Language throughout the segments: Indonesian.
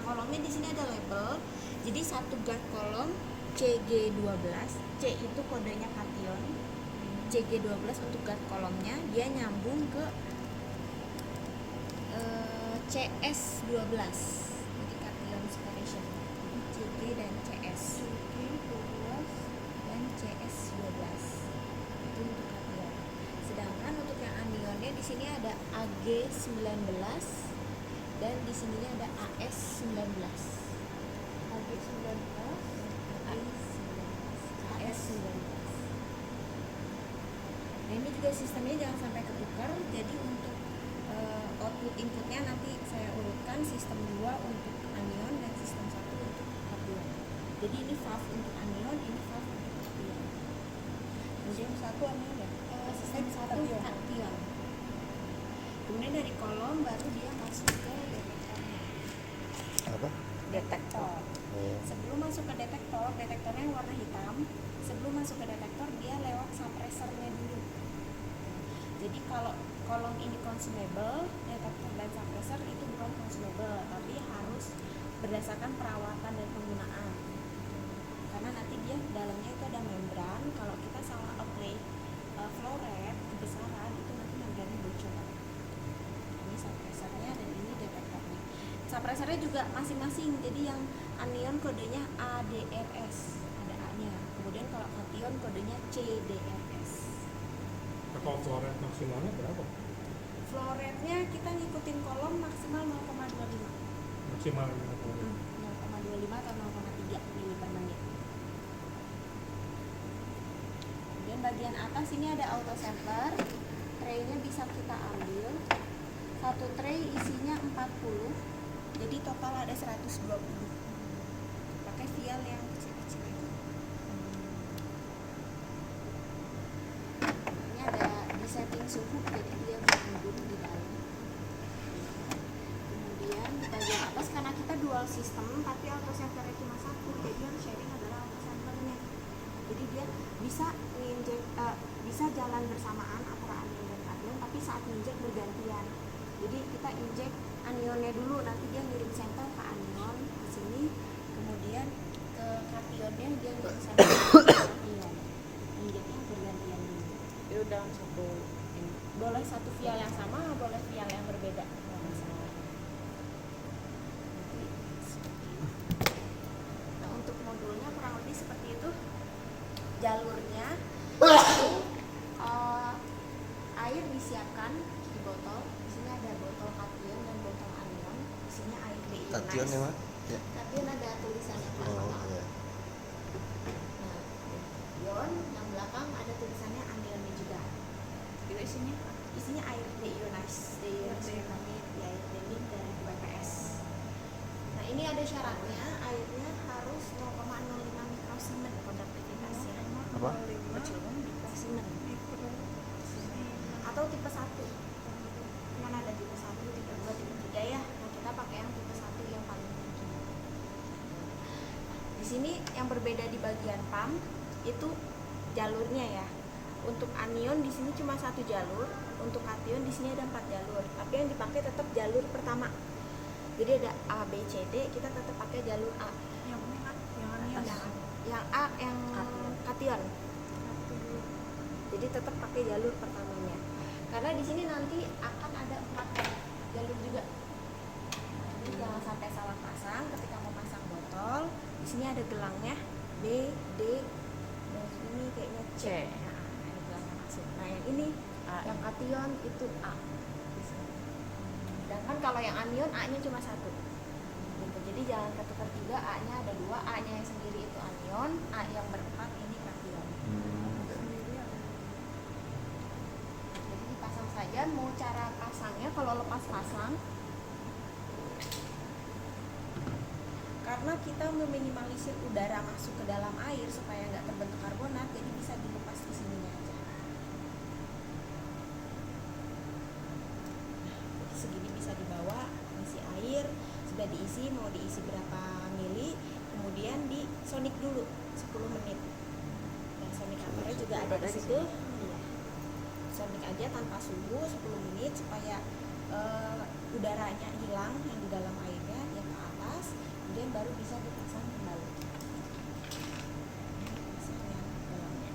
kolomnya di sini ada label. Jadi satu guard kolom CG12, C itu kodenya kation. CG12 untuk guard kolomnya, dia nyambung ke CS12. Jadi kation separation. CG dan CS. CG12 dan CS12. Itu untuk kation. Sedangkan untuk yang anionnya di sini ada AG19 dan di sininya ada AS19. AG19, AS19. Nah, ini juga sistemnya jangan sampai ketukar. Jadi untuk output inputnya nanti saya urutkan sistem 2 untuk anion dan sistem 1 untuk kation. Jadi ini valve untuk anion, ini valve untuk kation. Sistem 1 anion ya? Sistem 1 kation. Kemudian dari kolom baru dia masuk ke detektornya. Apa? Detektor. Oh. Sebelum masuk ke detektor, detektornya yang warna hitam. Sebelum masuk ke detektor dia lewat suppressornya dulu. Jadi kalau kolom ini consumable, detektor dan suppressor itu bukan consumable, tapi harus berdasarkan perawatan dan penggunaan. Karena nanti dia dalamnya itu ada membran. Kalau kita salah apply flow rate kebesaran itu nanti membrannya bocor. Ini suppressornya dan ini detektornya. Suppressornya juga masing-masing. Jadi yang anion kodenya ADRS, ada A-nya. Kemudian kalau kation kodenya CDRS. Kalau flow rate maksimalnya berapa? Flow rate-nya kita ngikutin kolom maksimal 0,25. Maksimal 0,25 atau 0,3 mili per menit. Kemudian bagian atas ini ada auto sampler. Tray-nya bisa kita ambil. Satu tray isinya 40. Jadi total ada 120. Pakai vial yang kecil-kecil aja. Ini ada di setting suhu, jadi dia mengandung di dalam. Kemudian di bagian atas karena kita dual system tapi auto samplernya cuma satu, jadi yang sharing adalah auto samplernya. Jadi dia bisa bisa jalan bersamaan antara anion dan kation, tapi saat injek bergantian. Jadi kita injek anionnya dulu, nanti dia ngirim sampel ke anion di sini, kemudian ke kationnya dia ngirim sampel ke anion. Injeknya bergantian dulu. Itu dalam satu ini. Boleh satu vial yang sama, boleh vial yang berbeda. Nggak masalah. Nah, untuk modulnya kurang lebih seperti itu. Jalurnya air disiapkan di botol. Di sini ada botol kation dan botol anion. Di sini air deionized. Kation ya, Mak? Ya. Kation ada tulisannya Pak. Oh, iya. Nah, ion yang belakang ada tulisannya anionnya juga. Itu isinya Isinya air deionized, deionized di air denim dari BPS. Nah, ini ada syaratnya, airnya harus 0,05 mikrosiemens konduktivitasnya. Apa? Mikrosiemens. Atau tipe 1. Cuman ada tipe 1, tipe 2, tipe 3 ya. Nah, kita pakai yang tipe 1 yang paling tinggi. Di sini yang berbeda di bagian pump itu jalurnya ya. Untuk anion di sini cuma 1 jalur, untuk kation di sini ada 4 jalur. Tapi yang dipakai tetap jalur pertama. Jadi ada A, B, C, D, kita tetap pakai jalur A. yang anion. Yang A yang kation. Jadi tetap pakai jalur pertamanya. Karena di sini nanti akan ada 4 jalur juga. Jadi jangan sampai salah pasang ketika mau pasang botol. Di sini ada gelangnya B, D, dan ini kayaknya C. Nah, ini gelangnya masuk. Nah, yang ini yang kation itu A. Di sini. Sedangkan kalau yang anion A-nya cuma 1. Gitu. Jadi jangan ketukar juga, A-nya ada 2, A-nya yang sendiri itu anion, A yang berempat ini kation. Jadi dipasang saja. Mau cara pasangnya kalau lepas pasang, karena kita meminimalisir udara masuk ke dalam air supaya nggak terbentuk karbonat, jadi bisa dilepas di sininya aja. Jadi segini bisa dibawa, isi air, sudah diisi, mau diisi berapa mili, kemudian di sonic dulu 10 menit. Dan sonicatornya juga ada di situ. Iya. Sonic aja tanpa suhu 10 menit supaya udaranya hilang yang di dalam airnya, dia ke atas. atas, kemudian baru bisa dipasang kembali. Pasang yang dalamnya.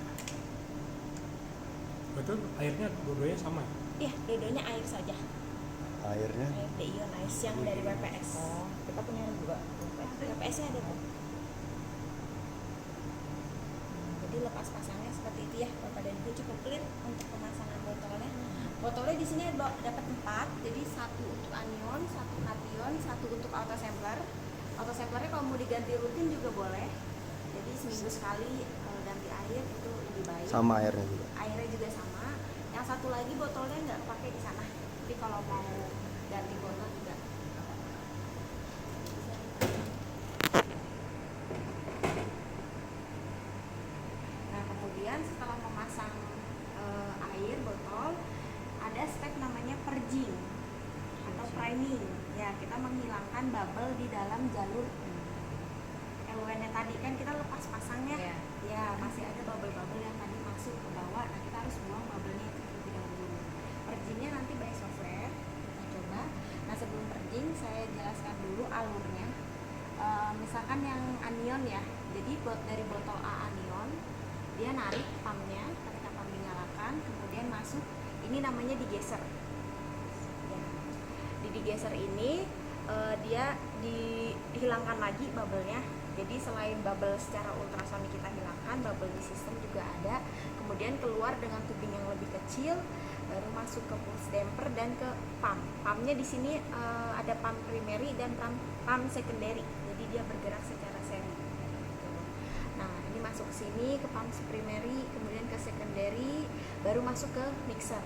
Betul, airnya dua-duanya sama ya? Iya, dua-duanya air saja. Airnya Air deionize yang dari WPS. Oh, kita punya dua. WPS-nya ada tuh. Jadi lepas pasangnya seperti itu ya, Bapak dan Ibu, cukup clear untuk pemasangan botolnya. Botolnya di sini dapat 4, jadi 1 untuk anion, 1 kation, 1 untuk auto sampler. Auto samplernya kalau mau diganti rutin juga boleh. Jadi seminggu sekali kalau ganti air itu lebih baik. sama airnya juga. Airnya juga sama. Yang satu lagi botolnya nggak pakai di sana. Jadi kalau mau ganti botol juga. Nah, kemudian setelah memasang air botol, ada step namanya purging atau priming. Ya, kita menghilangkan bubble di dalam jalur LWN tadi kan kita lepas pasangnya. Iya. Ya, masih ada bubble-bubble yang tadi masuk ke bawah. Nah, kita harus buang bubble-nya itu terlebih dahulu. Purgingnya nanti by software. Kita coba. Nah, sebelum purging saya jelaskan dulu alurnya. Misalkan yang anion ya. Jadi dari botol A anion, dia narik pumpnya ketika pump dinyalakan, kemudian masuk. Ini namanya digeser. Ya. Di digeser ini dia dihilangkan lagi bubble-nya. Jadi selain bubble secara ultrasonik kita hilangkan, bubble di sistem juga ada. Kemudian keluar dengan tubing yang lebih kecil, baru masuk ke pulse damper dan ke pump. Pumpnya di sini ada pump primary dan pump secondary. Jadi dia bergerak secara seri. Gitu. Nah, ini masuk ke sini ke pump primary, kemudian ke secondary, baru masuk ke mixer.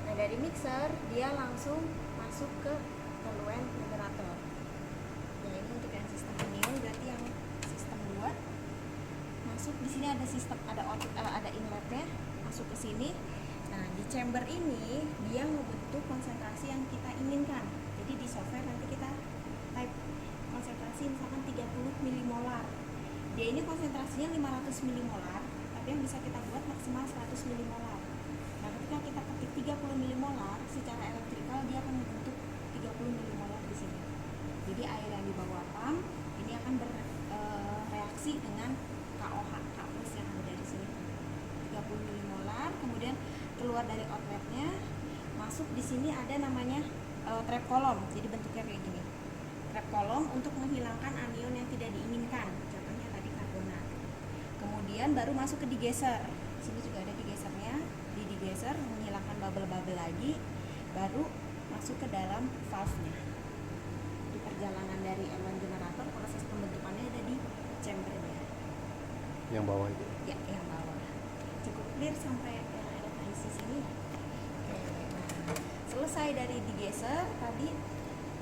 Nah, dari mixer dia langsung masuk ke effluent generator. Nah, ini untuk yang sistem anion, berarti yang sistem 2 masuk di sini ada sistem ada inletnya, masuk ke sini. Nah, di chamber ini dia membentuk konsentrasi yang kita inginkan. Jadi di software nanti kita type konsentrasi misalkan 30 milimolar. Dia ini konsentrasinya 500 milimolar, tapi yang bisa kita buat maksimal 100 milimolar. Nah, ketika kita ketik 30 milimolar, secara elektrikal dia akan membentuk 30 milimolar di sini. Jadi air yang dibawa pump ini akan bereaksi dengan KOH, K plus yang ada di sini. 30 milimolar, kemudian keluar dari outletnya, masuk di sini ada namanya trap column. Jadi bentuknya kayak gini. Trap column untuk menghilangkan anion yang tidak diinginkan. Contohnya tadi karbonat. Kemudian baru masuk ke digeser. Sini juga ada digesernya. Di digeser menghilangkan bubble-bubble lagi, baru masuk ke dalam valve-nya. Di perjalanan dari effluent generator, proses pembentukannya ada di chambernya. Yang bawah itu. Ya, yang bawah. Cukup clear sampai yang ada isi sini. Oke, nah, selesai dari digeser tadi,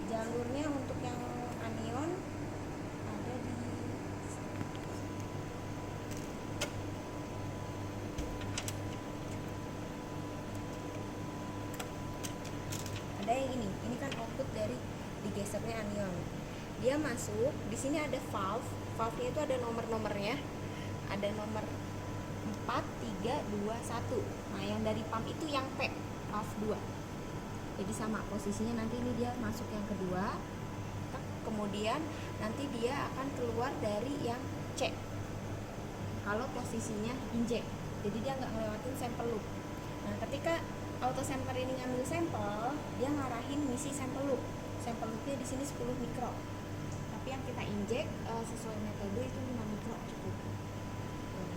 jalurnya untuk yang anion ada di ada yang ini kan output dari digesernya anion. Dia masuk di sini ada valve-nya itu ada nomor-nomornya, ada nomor 4, 3, 2, 1. Nah, yang dari pump itu yang P, valve 2. Jadi sama posisinya, nanti ini dia masuk yang kedua. Kemudian nanti dia akan keluar dari yang C. Kalau posisinya inject. Jadi dia nggak ngelewatin sampel loop. Nah, ketika auto sampler ini ngambil sampel, dia ngarahin ngisi sampel loop. Sampel loopnya di sini 10 mikro. Tapi yang kita inject sesuai metode itu 5 mikro cukup.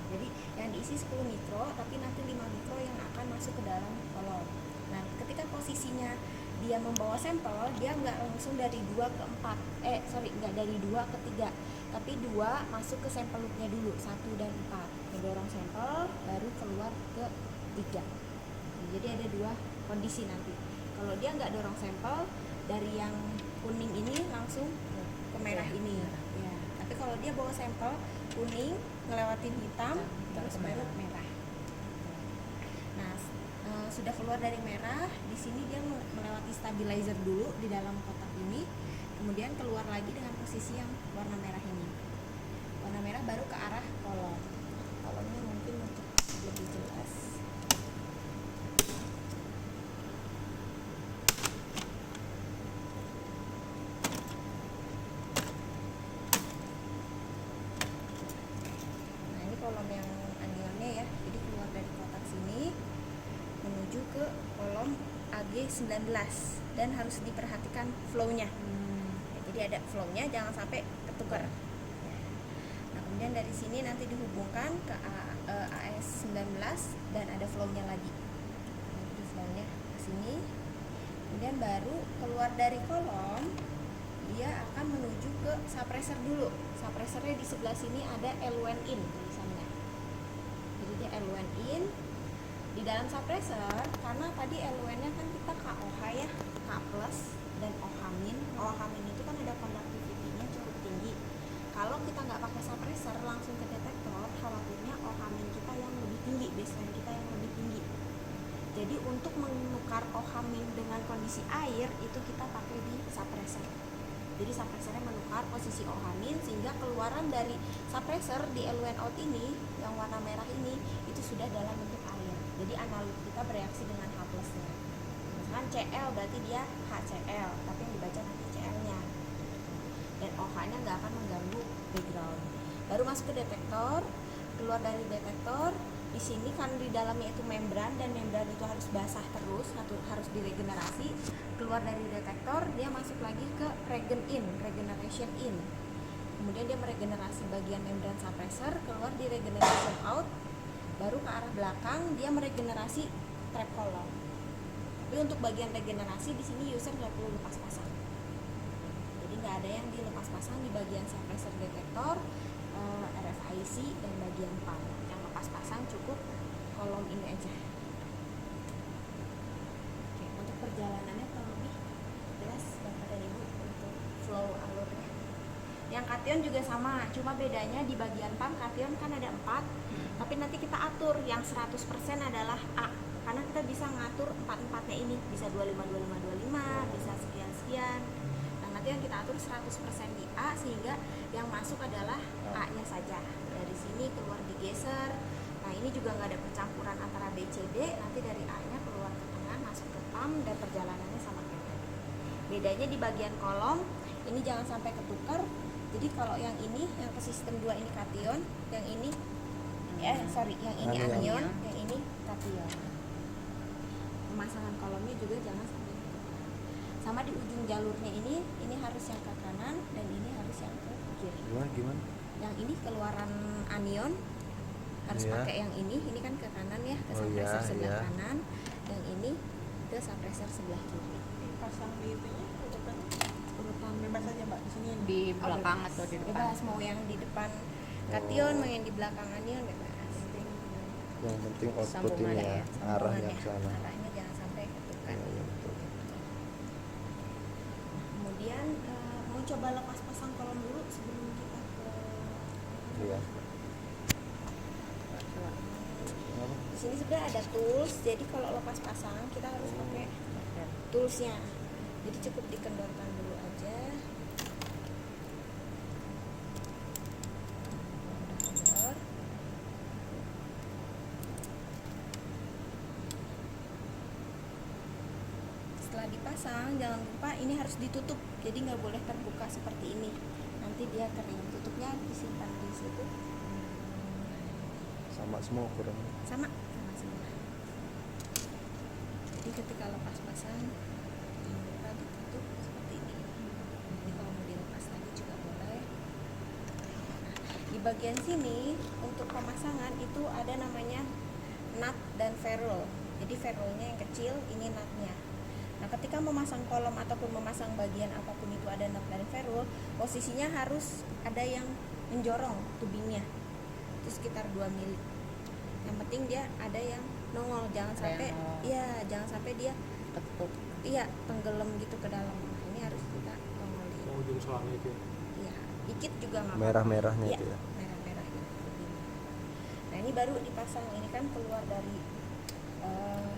Jadi yang diisi 10 mikro, tapi nanti 5 mikro yang akan masuk ke dalam kolom. Nah, ketika posisinya dia membawa sampel, dia nggak langsung dari 2 ke 4, nggak dari 2 ke 3, tapi 2 masuk ke sampel loopnya dulu, 1 dan 4, ngedorong sampel, baru keluar ke 3. Jadi ada 2 kondisi nanti. Kalau dia nggak dorong sampel, dari yang kuning ini langsung ke merah ini. Ya. Tapi kalau dia bawa sampel kuning, ngelewatin hitam, terus baru merah. Nah, sudah keluar dari merah, di sini dia melewati stabilizer dulu di dalam kotak ini, kemudian keluar lagi dengan posisi yang warna merah ini. Warna merah baru ke arah kolom. Kolomnya mungkin untuk lebih jelas. kolom yang anionnya ya. Jadi keluar dari kotak sini menuju ke kolom AG19 dan harus diperhatikan flow-nya. Ya, jadi ada flow-nya, jangan sampai ketukar. Ya. Nah, kemudian dari sini nanti dihubungkan ke AS19 dan ada flow-nya lagi. Nah, jadi flow-nya ke sini. Kemudian baru keluar dari kolom, dia akan menuju ke suppressor dulu. Suppressornya di sebelah sini ada L1 in tulisannya. Jadi dia L1 in. Di dalam suppressor, karena tadi L1-nya kan kita KOH ya, K plus dan OH min. OH min itu kan ada conductivity-nya cukup tinggi. Kalau kita nggak pakai suppressor langsung ke detektor, khawatirnya OH min kita yang lebih tinggi, baseline kita yang lebih tinggi. Jadi untuk menukar OH min dengan kondisi air itu kita pakai di suppressor. Jadi suppressornya menukar posisi OH min sehingga keluaran dari suppressor di L1 out ini yang warna merah ini itu sudah dalam bentuk air. Jadi analog kita bereaksi dengan H plusnya. Misalkan Cl berarti dia HCl, tapi yang dibaca nanti Cl-nya. Dan OH-nya nggak akan mengganggu background. Baru masuk ke detektor, keluar dari detektor. Di sini kan di dalamnya itu membran dan membran itu harus basah terus, harus diregenerasi. Keluar dari detektor, dia masuk lagi ke regeneration in. Kemudian dia meregenerasi bagian membran suppressor, keluar di regeneration out. Baru ke arah belakang dia meregenerasi trap column. Tapi untuk bagian regenerasi di sini user nggak perlu lepas pasang. Jadi nggak ada yang dilepas pasang di bagian suppressor detektor, RFIC dan bagian pump. Yang lepas pasang cukup kolom ini aja. Oke, untuk perjalanannya kurang lebih jelas Bapak dan Ibu untuk flow alurnya. Yang kation juga sama, cuma bedanya di bagian pump kation kan ada 4, tapi nanti kita atur yang 100% adalah A, karena kita bisa ngatur 4-4-nya ini, bisa 25-25-25, bisa sekian-sekian. Nah, nanti yang kita atur 100% di A sehingga yang masuk adalah A-nya saja. Dari sini keluar digeser. Nah, ini juga nggak ada percampuran antara B, C, D, nanti dari A-nya keluar ke tengah, masuk ke pump dan perjalanannya sama kayak tadi. Bedanya di bagian kolom, ini jangan sampai ketukar. Jadi kalau yang ini, yang ke sistem 2 ini kation, yang ini yang ini anion, yang ini kation. Pemasangan kolomnya juga jangan sampai ketukar. Sama di ujung jalurnya ini harus yang ke kanan dan ini harus yang ke kiri. Gimana? Yang ini keluaran anion harus pakai yang ini kan ke kanan ya, ke suppressor sebelah kanan. Yang ini ke suppressor sebelah kiri. Pasang di itunya Urutan bebas aja Mbak di sini. Di belakang atau di depan? Bebas, mau yang di depan kation, mau yang di belakang anion bebas. Yang penting output Sambungannya ini ya, ya, arahnya ke sana. Arahnya jangan sampai ketukar. Iya, betul. Kemudian mau coba lepas pasang kolom dulu sebelum kita ke Iya. di sini sebenarnya ada tools, jadi kalau lepas pasang kita harus pakai toolsnya. Jadi cukup dikendorkan dulu aja. Kendor. Setelah dipasang, jangan lupa ini harus ditutup. Jadi nggak boleh terbuka seperti ini. Nanti dia kering. Tutupnya disimpan di situ. Sama semua ukurannya. Sama semua. Jadi ketika lepas pasang jangan lupa ditutup seperti ini. Jadi kalau mau dilepas lagi juga boleh. Nah, di bagian sini untuk pemasangan itu ada namanya nut dan ferrule. Jadi ferrule-nya yang kecil, ini nutnya. Nah, ketika memasang kolom ataupun memasang bagian apapun itu ada nut dan ferrule, posisinya harus ada yang menjorong tubingnya. Itu sekitar 2 mili. Yang penting dia ada yang nongol, jangan Ada sampai yang nongol. iya, jangan sampai dia Ketuk. iya tenggelam gitu ke dalam. Nah, ini harus kita nongolin. Yang ujung selangnya itu ya. Iya, dikit juga nggak apa-apa. Merah-merahnya Iya, itu ya. merah-merah itu tubing. Nah, ini baru dipasang, ini kan keluar dari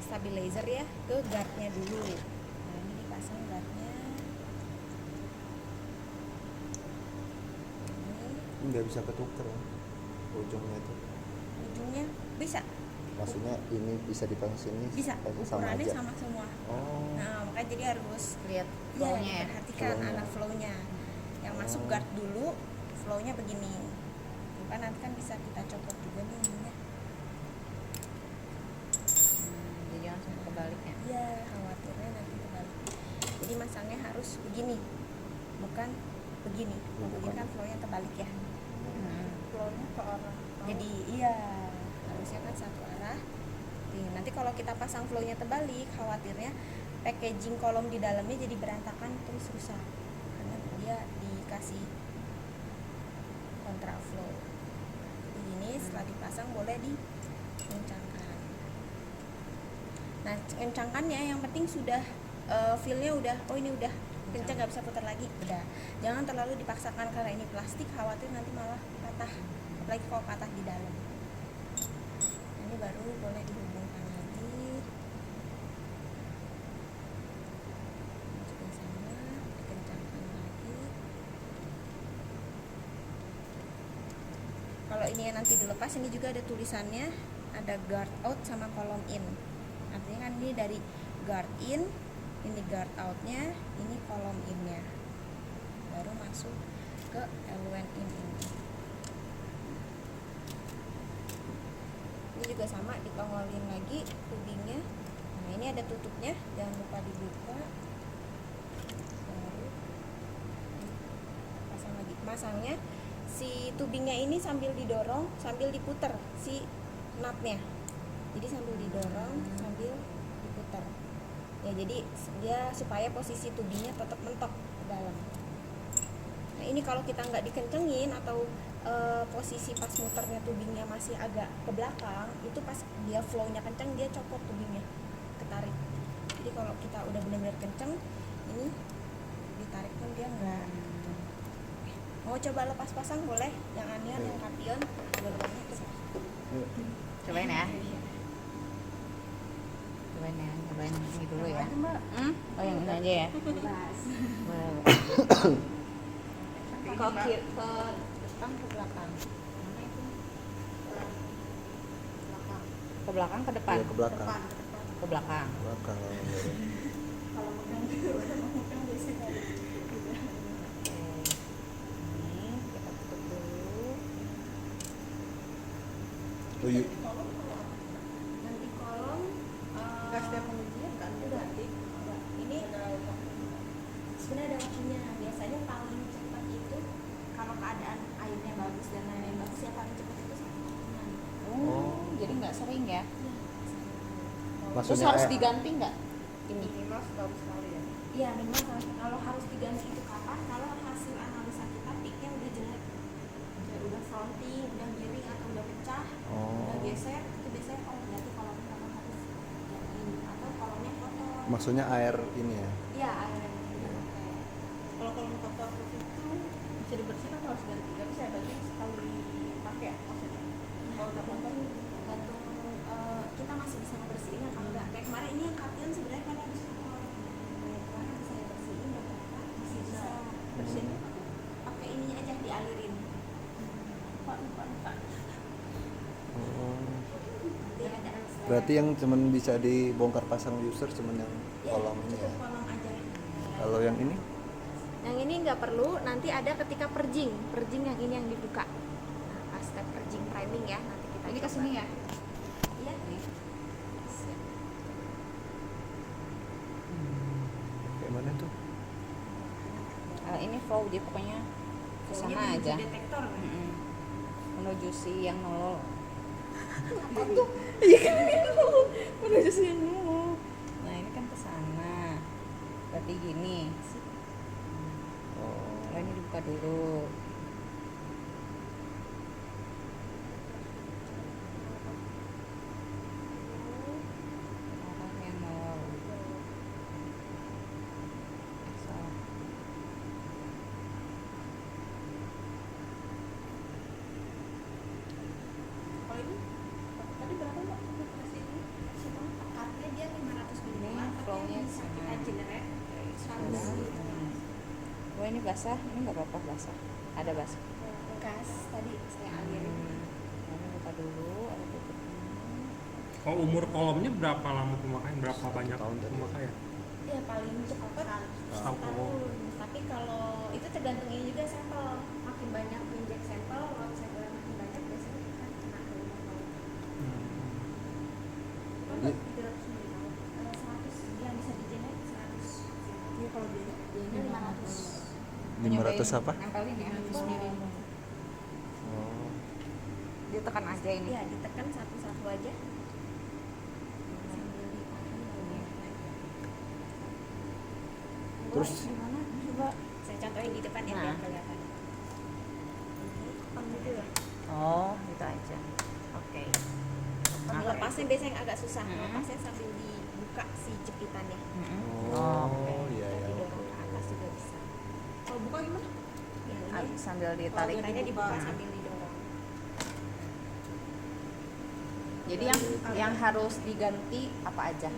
stabilizer ya ke guardnya dulu. Nah, ini dipasang guardnya. Ini Nggak bisa ketuker ya, ujungnya itu. ujungnya bisa Maksudnya ini bisa dipasang sini, bisa sama ukurannya aja. sama semua. Oh, Nah, makanya jadi harus Lihat ya flow-nya ya. perhatikan Flow-nya. arah flow-nya. Yang masuk Oh. guard dulu, flow-nya begini. kan nanti kan bisa kita copot juga nih ininya. Jadi jangan sampai kebalik ya. Iya, khawatirnya nanti kebalik. Jadi masangnya harus begini, bukan begini. Kalau begini kan flow-nya terbalik ya. Flow-nya ke arah. Jadi iya, harusnya kan satu arah. Nih, nanti kalau kita pasang flow-nya terbalik, khawatirnya packaging kolom di dalamnya jadi berantakan terus rusak. Karena dia dikasih kontraflow. Jadi gini, setelah dipasang boleh dikencangkan. Nah, kencangkannya yang penting sudah feel-nya udah, oh ini udah kencang, nggak bisa putar lagi, udah. Jangan terlalu dipaksakan karena ini plastik, khawatir nanti malah patah, apalagi kalau patah di dalam. Nah, ini baru boleh dihubungkan lagi. Juga sama, dikencangkan lagi. Kalau ini yang nanti dilepas, ini juga ada tulisannya, ada guard out sama column in. Artinya kan ini dari guard in, ini guard outnya, ini column innya, baru masuk ke L1 in ini. Ini juga sama, ditongolin lagi tubingnya. Nah, ini ada tutupnya, jangan lupa dibuka. Baru pasang lagi. Masangnya si tubingnya ini sambil didorong, sambil diputer si nutnya. Jadi sambil didorong, sambil diputer. Ya, jadi dia supaya posisi tubingnya tetap mentok ke dalam. Nah, ini kalau kita nggak dikencengin atau posisi pas muternya tubingnya masih agak ke belakang, itu pas dia flow-nya kenceng dia copot tubingnya, ketarik. Jadi kalau kita udah benar-benar kenceng, ini ditarik pun dia nggak. Mau coba lepas pasang boleh, yang anion, yang kapion, dua-duanya bisa. Cobain ya. Cobain ini dulu ya. Oh yang ini aja ya. Boleh. Ke kiri, ke depan, ke belakang. Mana itu? Ke belakang, ke depan. Iya, ke belakang. Ke belakang. Belakang kalau mendorong. Kalau megang gitu, orang megang biasanya Oke. Ini kita tutup dulu. Oh, iya. Nanti kolom nggak setiap pengujian kan dia ganti. ini sebenarnya ada waktunya. Biasanya paling cepat itu kalau keadaan airnya bagus dan lain-lain bagus, ya paling cepat itu 1 tahunan. Oh. Jadi nggak sering ya. Terus Maksudnya harus diganti nggak? Ini. Minimal setahun sekali ya. Iya, minimal kalau harus diganti itu kapan? Kalau hasil analisa kita peaknya udah jelek, udah fronting, udah miring atau udah pecah, udah Oh. geser, itu biasanya berarti kolomnya kamu harus gantiin atau kolomnya kotor. Maksudnya air ini ya. Iya, airnya. Kalau kotor terus itu bisa dibersihkan atau harus ganti? Tapi saya bagi sekali pakai ya maksudnya. Kalau udah kotor Tergantung kita masih bisa ngebersihin atau enggak. Kayak kemarin ini yang kapian sebenarnya kan harus kotor. Kemarin bisa bersihin beberapa, masih bisa bersihinnya pakai ini aja dialirin. lupa. Oh. Nanti ada Berarti yang cuman bisa dibongkar pasang user cuman yang ya, kolom ini ya. cukup kolom aja. Kalau yang ini Yang ini nggak perlu, nanti ada ketika purging yang ini yang dibuka. Nah, pas step purging priming ya, nanti kita Ini ke coba. sini ya. Iya. Siap. kayak mana tuh? Ini flow dia pokoknya ke Ini sana menuju aja. detektor kan? Menuju si yang nolol. Iya kan menuju si yang nol. Nah ini kan ke sana. Berarti gini. Oh. Kalau ini dibuka dulu. Orang yang nolol. Salah. Kalau ini tadi berapa mbak? Kasih ini Cuma pekatnya dia 500 ml. Ini flow-nya bisa kita sama. generate 100 Oh ini basah, ini nggak apa-apa basah. Ada basah. bekas tadi saya alirin. Ini buka dulu, ada tutupnya. Kalau umur kolomnya berapa lama pemakaian? Berapa 1 banyak tahun tadi. pemakaian? Ya paling cepat setahun. Tapi kalau itu tergantung ini juga sampel. Makin banyak injek sampel, lot sampel makin banyak Iya. 100 yang bisa dijenet 100. Iya kalau dia Ini 500. 500 apa? Nempelin ya. Bismillah. Oh. Dia tekan aja ini. Iya, ditekan satu-satu aja. Sambil ditahan bagian lagi. Terus? Gimana? Coba saya contohin di depan ya Nah. biar kelihatan. Oke, gitu ya. Oh, gitu aja. Oke. Lepasnya biasanya agak susah. Hmm. Lepasnya sambil dibuka si jepitannya. Oh, oke. Iya ya. Didorong ke atas juga bisa. kalau buka gimana? Ya, ini Sambil ditarik. jepitannya dibuka Hmm. sambil didorong. Jadi yang harus diganti apa aja?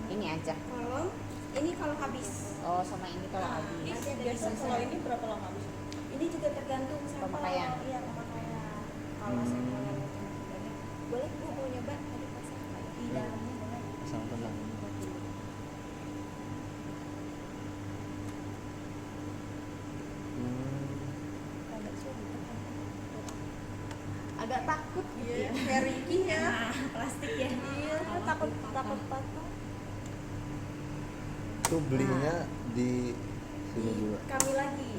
Ini aja. Kolom ini kalau habis. Oh, sama ini kalau Nah, habis. masih ada Biasa di kalau sisa. ini berapa lama habis? Ini juga tergantung sampel. Pemakaian. Iya, pemakaian. Kalau sampelnya mungkin masih banyak, boleh Bu mau nyoba tadi pasang di dalamnya boleh. Pasang tenang. Agak sulit tekan. Agak takut gitu ya. Kayak Ricky ya. Nah, plastik ya. Iya, takut patah. Itu belinya di sini juga. Kami lagi.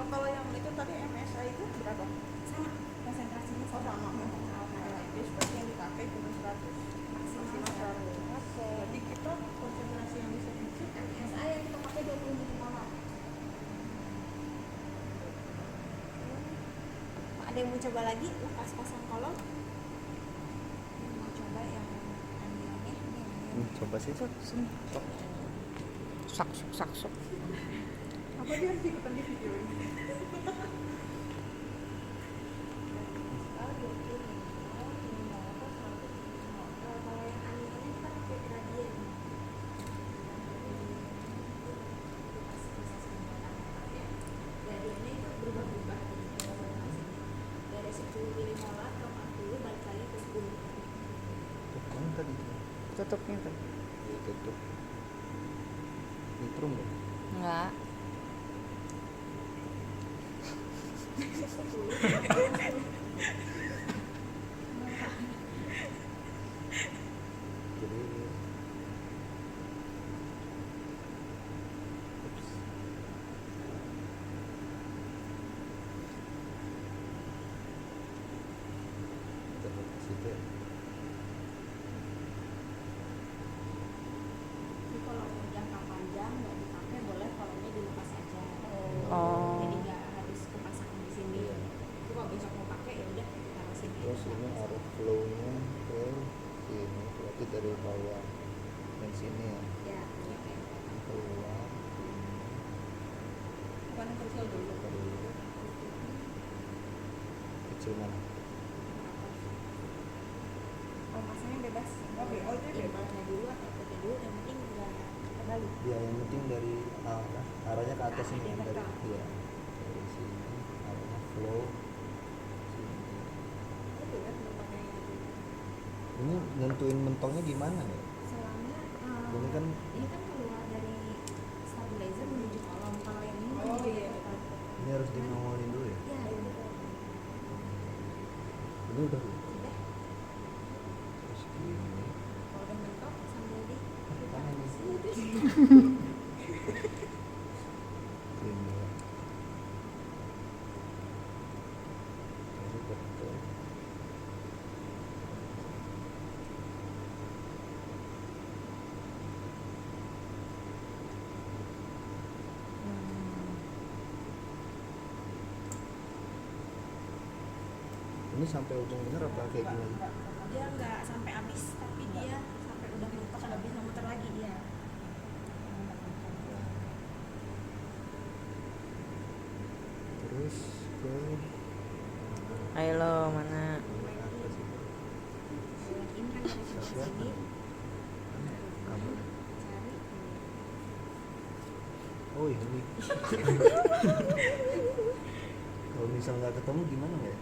Oh, kalau yang itu tadi MSI itu berapa? Sama konsentrasinya Oh sama. Jadi seperti yang dipakai cuma 100. Maksimal 100. Oke. Jadi kita konsentrasi yang bisa dicek MSI yang kita pakai 20 milimolar. Ada yang mau coba lagi lepas pasang kolom? Yang mau coba yang ambilnya ini. Coba sih. Sak. apa dia harus ikutan di video ini? Kalau yang aneh-aneh kita pakai gradien. Gradiennya itu berubah-ubah dari 10 milimolar ke 40 balik lagi ke 10. Mana tadi? Tutupnya tuh. Ya, tutup. Nitrum dong. Enggak. Jadi Ups. Kita ke situ ya. Jadi kalau mau jangka panjang nggak dipakai boleh kolomnya dilepas aja. Oh. Jadi nggak harus kepasang di sini. Itu kalau besok mau pakai ya udah kita taruh sini. Terus ini arah flow-nya ke sini, berarti dari bawah dan sini ya. Ya, iya. Keluar Bukan yang kecil dulu. ke dulu. Kecil mana? Oh, masanya bebas. Oke, oh, itu bebas. Inputnya dulu atau outputnya dulu, yang penting nggak terbalik. Ya yang penting dari arahnya ke atas Ke ini arah dari vektor. ya dari sini arahnya flow sini. Itu kan tempatnya yang Ini nentuin mentongnya gimana ya? selama Ini kan ini kan keluar dari stabilizer menuju kolom. Kalau yang ini Oh, menuju iya. ke depan. ini harus dinongolin dulu ya. Ya, itu Ini udah sudah. terus gini. Kalau udah mentok sambil di Mana ini? Sini. Ini betul. Ini sampai ujung bener apa kayak gini? dia nggak sampai habis, tapi dia sampai udah mentok nggak bisa muter lagi dia. Terus ke Ayo lo, mana? atas itu. Ini kan dari sebelah sini. Kamu. Cari. Oh ini. Kalau misal nggak ketemu gimana ya?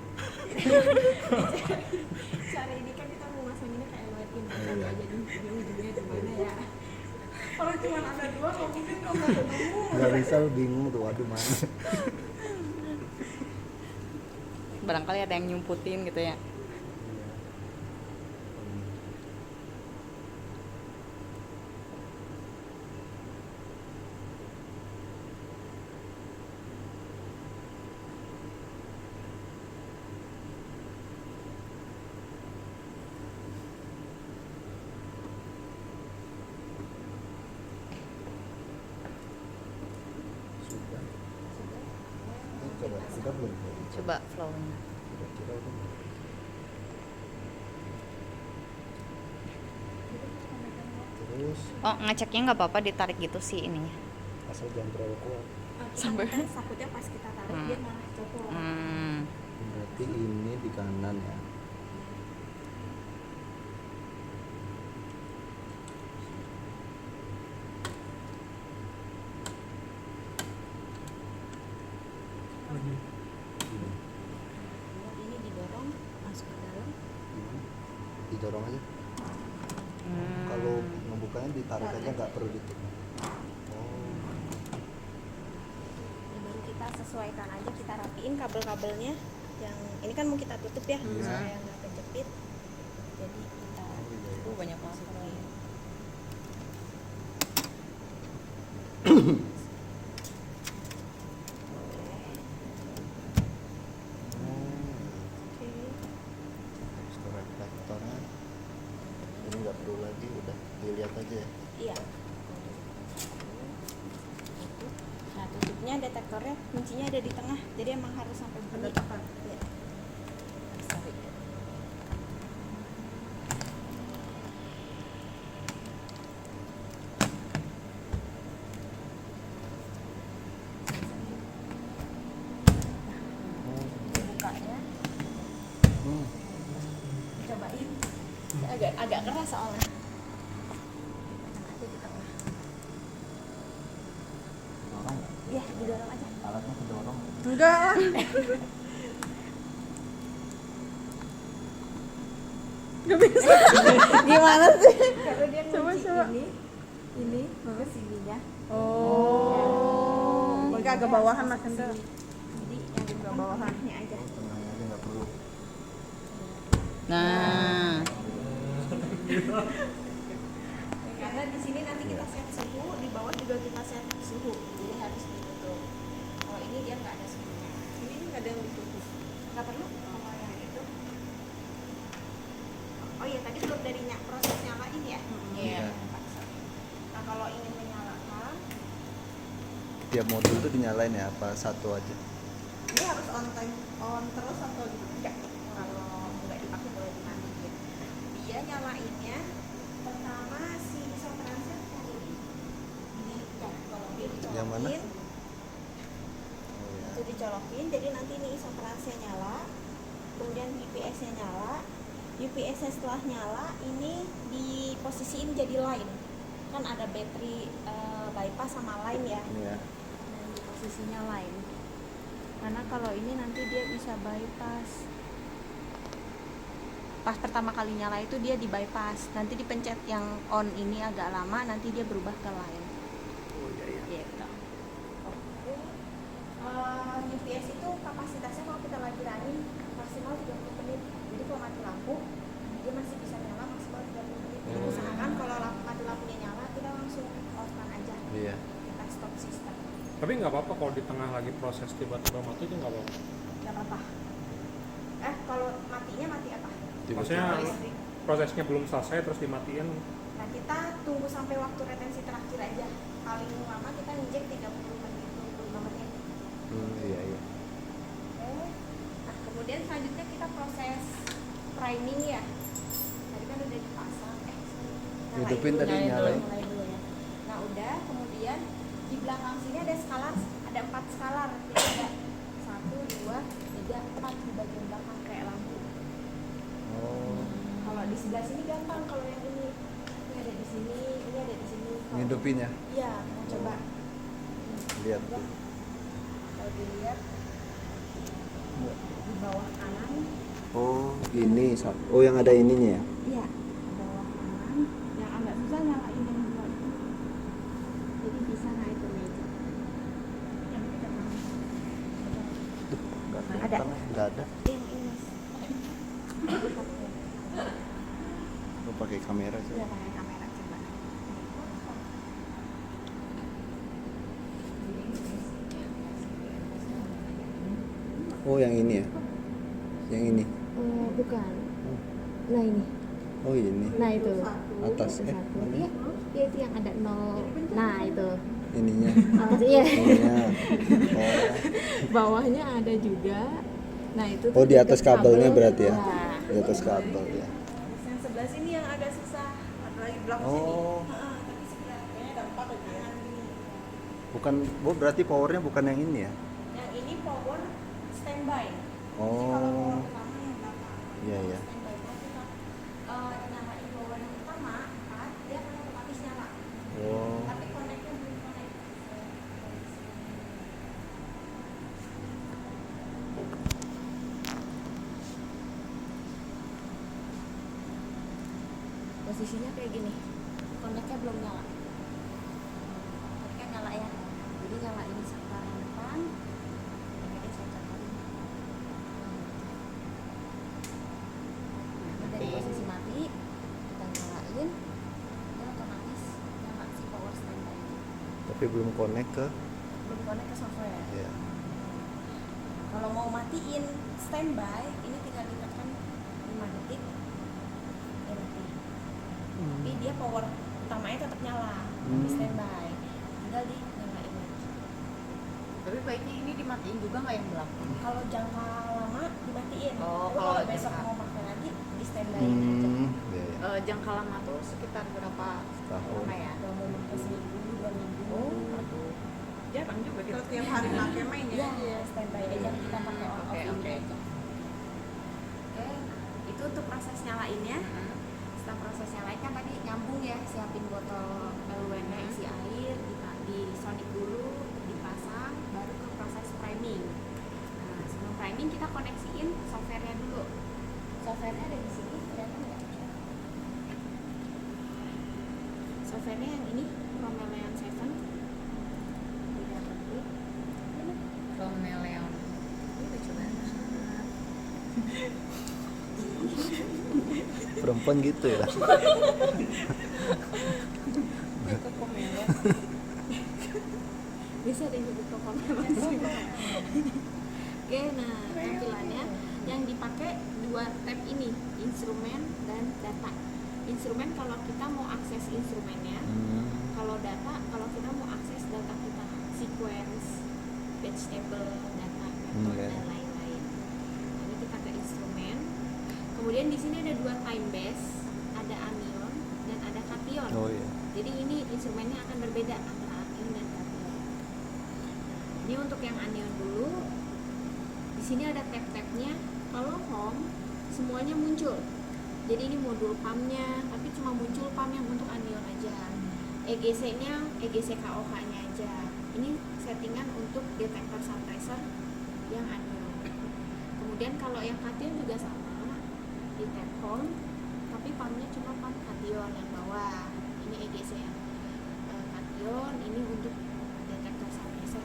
Cara ini kan kita mau masanginnya kayak light in Oh, iya. jadi dia ujungnya di mana ya. Kalau cuma ada dua, nggak mungkin dong nggak ketemu. Nggak bisa bingung tuh, waduh mana? Barangkali ada yang nyumputin gitu ya. Iya. Udah belum? Coba flownya. Kira-kira udah belum? Terus Oh, ngeceknya nggak apa-apa ditarik gitu sih ininya. asal jangan terlalu kuat. Sampai takutnya pas kita tarik Hmm. dia malah copot. Berarti ini di kanan ya. Ini. Ini didorong masuk ke dalam. Gimana? Didorong aja. Hmm. Kalau ngebukanya ditarik aja, nggak perlu ditutup. Oh, Ini baru kita sesuaikan aja, kita rapiin kabel-kabelnya. Yang ini kan mau kita tutup ya, Iya. supaya nggak kejepit. Jadi kita iya, iya. Banyak banget. masukin. Oke. Terus ke reflektornya ini nggak perlu lagi, udah dilihat aja ya. Iya. Nah, tutupnya detektornya kuncinya ada di tengah, jadi emang harus sampai bunyi. Ada tekan. Iya. Sorry. Bukanya Hmm. cobain. Agak keras soalnya. Ada di tengah. Dorong nggak? Iya, didorong aja. Alatnya kedorong. Enggak lah. Gak bisa. Gimana sih? Karena dia Coba, ngunci coba. ini ke sininya. Oh. Agak agak bawahan Mas Hendra. Jadi yang di Agak bawahan. tengahnya aja. Oh, tengahnya aja nggak perlu. Nah, Karena di sini nanti kita set suhu, di bawah juga kita set suhu. Jadi harus ditutup. Kalau ini dia nggak ada suhunya. Ini nggak ada yang ditutup. Nggak perlu kalau yang itu. Oh iya, tadi belum dari proses nyalain ya? Iya. Nah, kalau ingin menyalakan, Tiap modul tuh dinyalain ya, apa satu aja? Ini harus on time, on terus atau gimana? enggak. Kalau nggak dipakai boleh dimatiin. Dia nyalainnya pertama si isotransnya ini ya, kalau dia dicolokin. Yang mana? Oh ya. Itu dicolokin, jadi nanti ini isotransnya nyala, kemudian UPS-nya nyala. UPS-nya setelah nyala, ini diposisiin jadi line. Kan ada battery bypass sama line ya. Iya. Nah, di posisinya line. Karena kalau ini nanti dia bisa bypass. Pas pertama kali nyala itu dia di bypass. Nanti dipencet yang on ini agak lama, nanti dia berubah ke line. Oh iya iya. Gitu. Oke. UPS itu kapasitasnya kalau kita lagi running maksimal 30 menit. Jadi kalau mati lampu, dia masih bisa nyala maksimal 30 menit. Jadi usahakan kalau mati lampunya nyala, kita langsung off-kan aja. Iya. Kita stop sistem. Tapi nggak apa-apa kalau di tengah lagi proses tiba-tiba mati itu nggak apa-apa. Gak apa-apa. Kalau matinya mati apa? Maksudnya Listrik. prosesnya belum selesai terus dimatiin. Nah, kita tunggu sampai waktu retensi terakhir aja. Paling lama kita injek 30 menit, 25 menit. Iya iya. Oke. Nah, kemudian selanjutnya kita proses priming ya. Tadi kan udah dipasang. Sorry. Hidupin tadi, Nyalain dulu, nyalain. nyalain dulu ya. Nah, udah. Kemudian di belakang sini ada skalar, ada 4 skalar. Jadi ada 1, 2, 3, 4 di bagian belakang kayak lampu. Oh, Kalau di sebelah sini gampang, kalau yang ini ada di sini, ini ada di sini. Kalau- ngidupin ya? Iya, mau coba. Lihat Ya. tuh. Kalau dilihat di bawah kanan, Oh, ini. Oh, yang ada ininya ya? iya, di bawah kanan. Yang agak susah nyalain yang dua itu. Jadi bisa naik ke meja. Yang kita mau. Duh, nggak Ada. kelihatan ya. Nggak ada. Yang ini. Lo pakai kamera sih. Iya, pakai kamera coba. Oh, yang ini ya? Yang ini. Bukan. Nah ini. Oh, ini. Nah itu. Atas Itu eh. satu. mana? Iya, iya itu yang ada 0. Nah itu. ininya. Iya. Ininya. Oh. Bawahnya ada juga. Nah itu Oh, di atas kabelnya berarti ya? Nah, Di atas kabel ya. Terus yang sebelah sini yang agak susah, apalagi belakang sini. Oh, Tapi sebelah kayaknya ada 4 aja ya. kanan gini. bukan, bu berarti powernya bukan yang ini ya? Yang ini power standby. Jadi kalau Oh, power utama yang belakang. iya ya. Standby. Kalau kita nyalain power yang utama, dia akan otomatis nyala. Oh, Tapi connect-nya belum connect. Posisinya kayak gini, connect-nya belum nyala. Connect-nya nyala ya. Jadi nyala ini saklar yang depan. Ini saya contohin. Nah, dari posisi mati kita nyalain, dia otomatis nyala si power standby. tapi belum connect ke Belum connect ke software. ya. Kalau mau matiin standby, ini tinggal ditekan 5 detik, dia mati. Tapi dia power utamanya tetap nyala, di standby. Tinggal dinyalain lagi. tapi baiknya ini dimatiin juga nggak yang belakang? Kalau jangka lama dimatiin. Oh, Tapi kalau kalau besok jangka- mau pakai lagi di standby aja. Ya, ya. Jangka lama tuh sekitar berapa Setahun. lama ya? Kalau mau pakai seminggu, 2 minggu. Oh, aduh. Jarang juga kalau tiap hari pakai main ya. Iya, standby aja kita pakai on off Oke, ini oke. aja. Oke, itu untuk proses nyalainnya. Setelah proses nyalain kan tadi nyambung ya, siapin botol LWN isi air, di sonic dulu, dipasang, baru ke proses priming. Nah, sebelum priming kita koneksiin softwarenya dulu. Softwarenya ada di sini, kelihatan nggak? Softwarenya yang ini, Romeleon 7. Tidak klik. Romeleon. Ini lucu banget. Perempuan gitu ya. Bisa deh nyebut Romeleon. Oke, nah tampilannya yang dipakai 2 tab ini, instrumen dan data. Instrumen kalau kita mau akses instrumennya, kalau data kalau kita mau akses data kita, sequence, batch table, data, method, Oke. dan lain-lain. Nah, ini kita ke instrumen. Kemudian di sini ada 2 time base, ada anion dan ada kation. Oh iya. Jadi ini instrumennya akan berbeda antara anion dan kation. Ini untuk yang anion dulu. Di sini ada tab-tabnya. Kalau home semuanya muncul. Jadi ini modul PAM-nya, tapi cuma muncul PAM yang untuk anion aja. EGC-nya, EGC KOH-nya aja. Ini settingan untuk detektor suppressor yang anion. Kemudian kalau yang kation juga sama, di tab home, tapi PAM-nya cuma PAM kation yang bawah. Ini EGC yang kation, ini untuk detektor suppressor.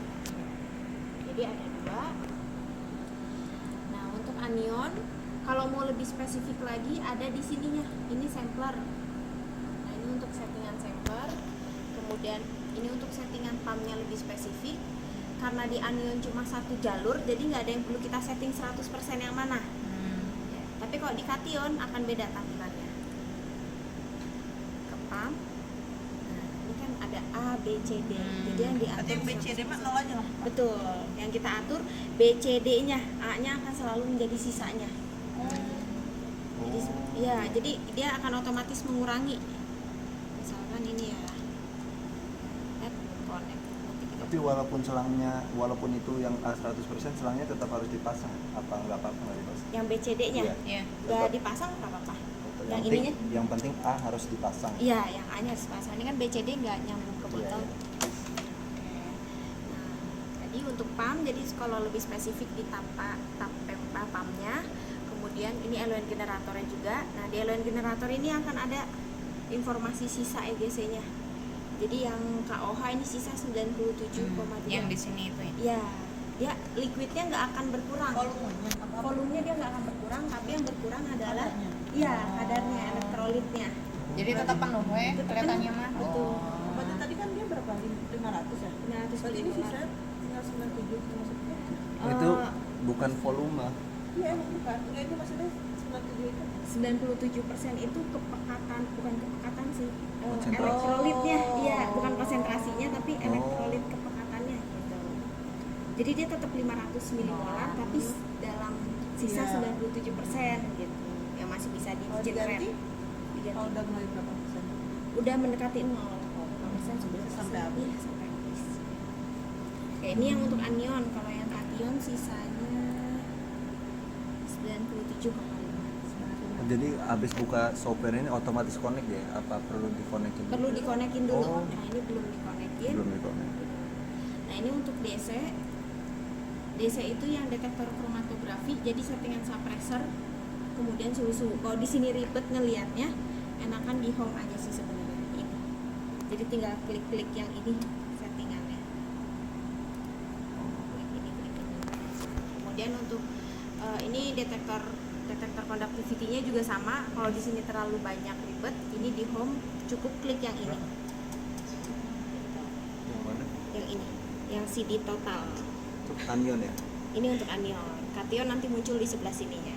Jadi ada 2. Nah, untuk anion, kalau mau lebih spesifik lagi ada di sininya. Ini sampler. Nah, ini untuk settingan sampler. Kemudian ini untuk settingan PAM-nya lebih spesifik. Karena di anion cuma 1 jalur, jadi nggak ada yang perlu kita setting 100% yang mana. Ya, tapi kalau di kation akan beda tampilannya. Ke PAM. Nah, ini kan ada A, B, C, D. Jadi yang diatur Berarti yang BCD mah 0 aja lah. betul, yang kita atur B, C, D-nya, A-nya akan selalu menjadi sisanya. Jadi, ya, jadi dia akan otomatis mengurangi. Misalkan ini ya, add connect. Nanti kita Tapi walaupun itu yang A 100%, selangnya tetap harus dipasang. Apa nggak apa-apa nggak dipasang? yang B, C, D-nya Iya. Iya. nggak dipasang nggak apa-apa. Yang penting, ininya? yang penting A harus dipasang. Iya, yang A-nya harus pasang. Ini kan B, C, D nggak nyambung ke botol. Iya, Oke. Nah, tadi untuk PAM, jadi kalau lebih spesifik di tab PAM-nya. Kemudian ini LWN generatornya juga. Nah, di LWN generator ini akan ada informasi sisa EGC-nya. Jadi yang KOH ini sisa 97,2. Yang di sini itu ya. Ya, dia liquidnya nggak akan berkurang. Volumenya apa? Volumenya dia nggak akan berkurang, tapi yang berkurang adalah Kadarnya. iya kadarnya elektrolitnya. Jadi tetap penuh ya Tetap kelihatannya penuh, mah. betul. Oh. Berarti tadi kan dia berapa? 500 ya? 500 Berarti ini milibar. sisa tinggal 97 maksudnya. Itu bukan volume. Iya emang bukan. Enggak ini maksudnya 97 itu. 97% itu kepekatan, bukan kepekatan sih, Konsentrasi. elektrolitnya, Oh. iya bukan konsentrasinya tapi elektrolit Jadi dia tetap 500 milimolar tapi dalam sisa Iya. 97% gitu. Yang masih bisa Kalau di-generate. diganti, kalau udah mulai berapa persen? Udah mendekati 0,0% sudah Sampai habis. Iya, sampai habis. Oke, ini yang untuk anion. Kalau yang kation sisanya 97,5. Jadi habis buka software ini otomatis connect ya? Apa perlu dikonekin? Perlu dikonekin dulu. Oh. Nah, ini belum dikonekin. Belum dikonek. Nah, ini untuk DC. DC itu yang detektor kromatografi. Jadi settingan suppressor, kemudian suhu. Kalau di sini ribet ngelihatnya, enakan di home aja sih sebenarnya ini. Jadi tinggal klik-klik yang ini settingannya. Klik ini, klik ini. Kemudian untuk ini detektor conductivity-nya juga sama. Kalau di sini terlalu banyak ribet, ini di home cukup klik yang ini. Yang mana? Yang ini, yang CD total. Itu anion ya? Ini untuk anion. Kation nanti muncul di sebelah sininya.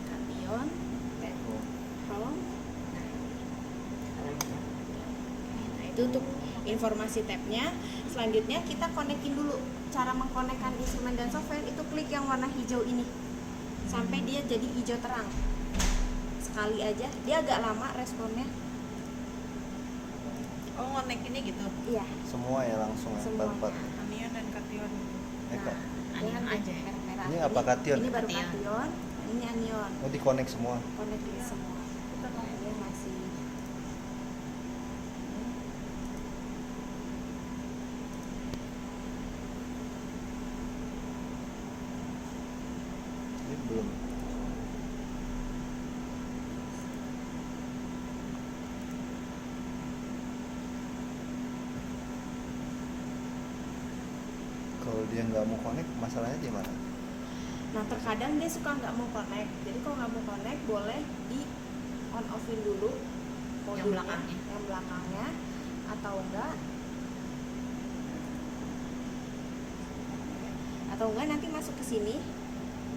Kation, home. Nah, itu untuk informasi tabnya. Selanjutnya kita konekin dulu. Cara mengkonekkan instrumen dan software itu klik yang warna hijau ini sampai dia jadi hijau terang. Sekali aja, dia agak lama responnya. Oh, ngonek ini gitu. Iya, Semua ya langsung ya? Semua. Empat-empat. Anion dan kation. Eka. anion aja ya. merah-merah. Ini apa kation? Ini baru Kation. kation, ini anion. Oh dikonek semua? Konekin semua. Nah, dia masih Ini belum. Kalau dia nggak mau connect, masalahnya di mana? Nah, terkadang dia suka nggak mau connect. Jadi kalau nggak mau connect, boleh di on offin dulu modulnya, belakangnya. yang belakangnya, atau enggak nanti masuk ke sini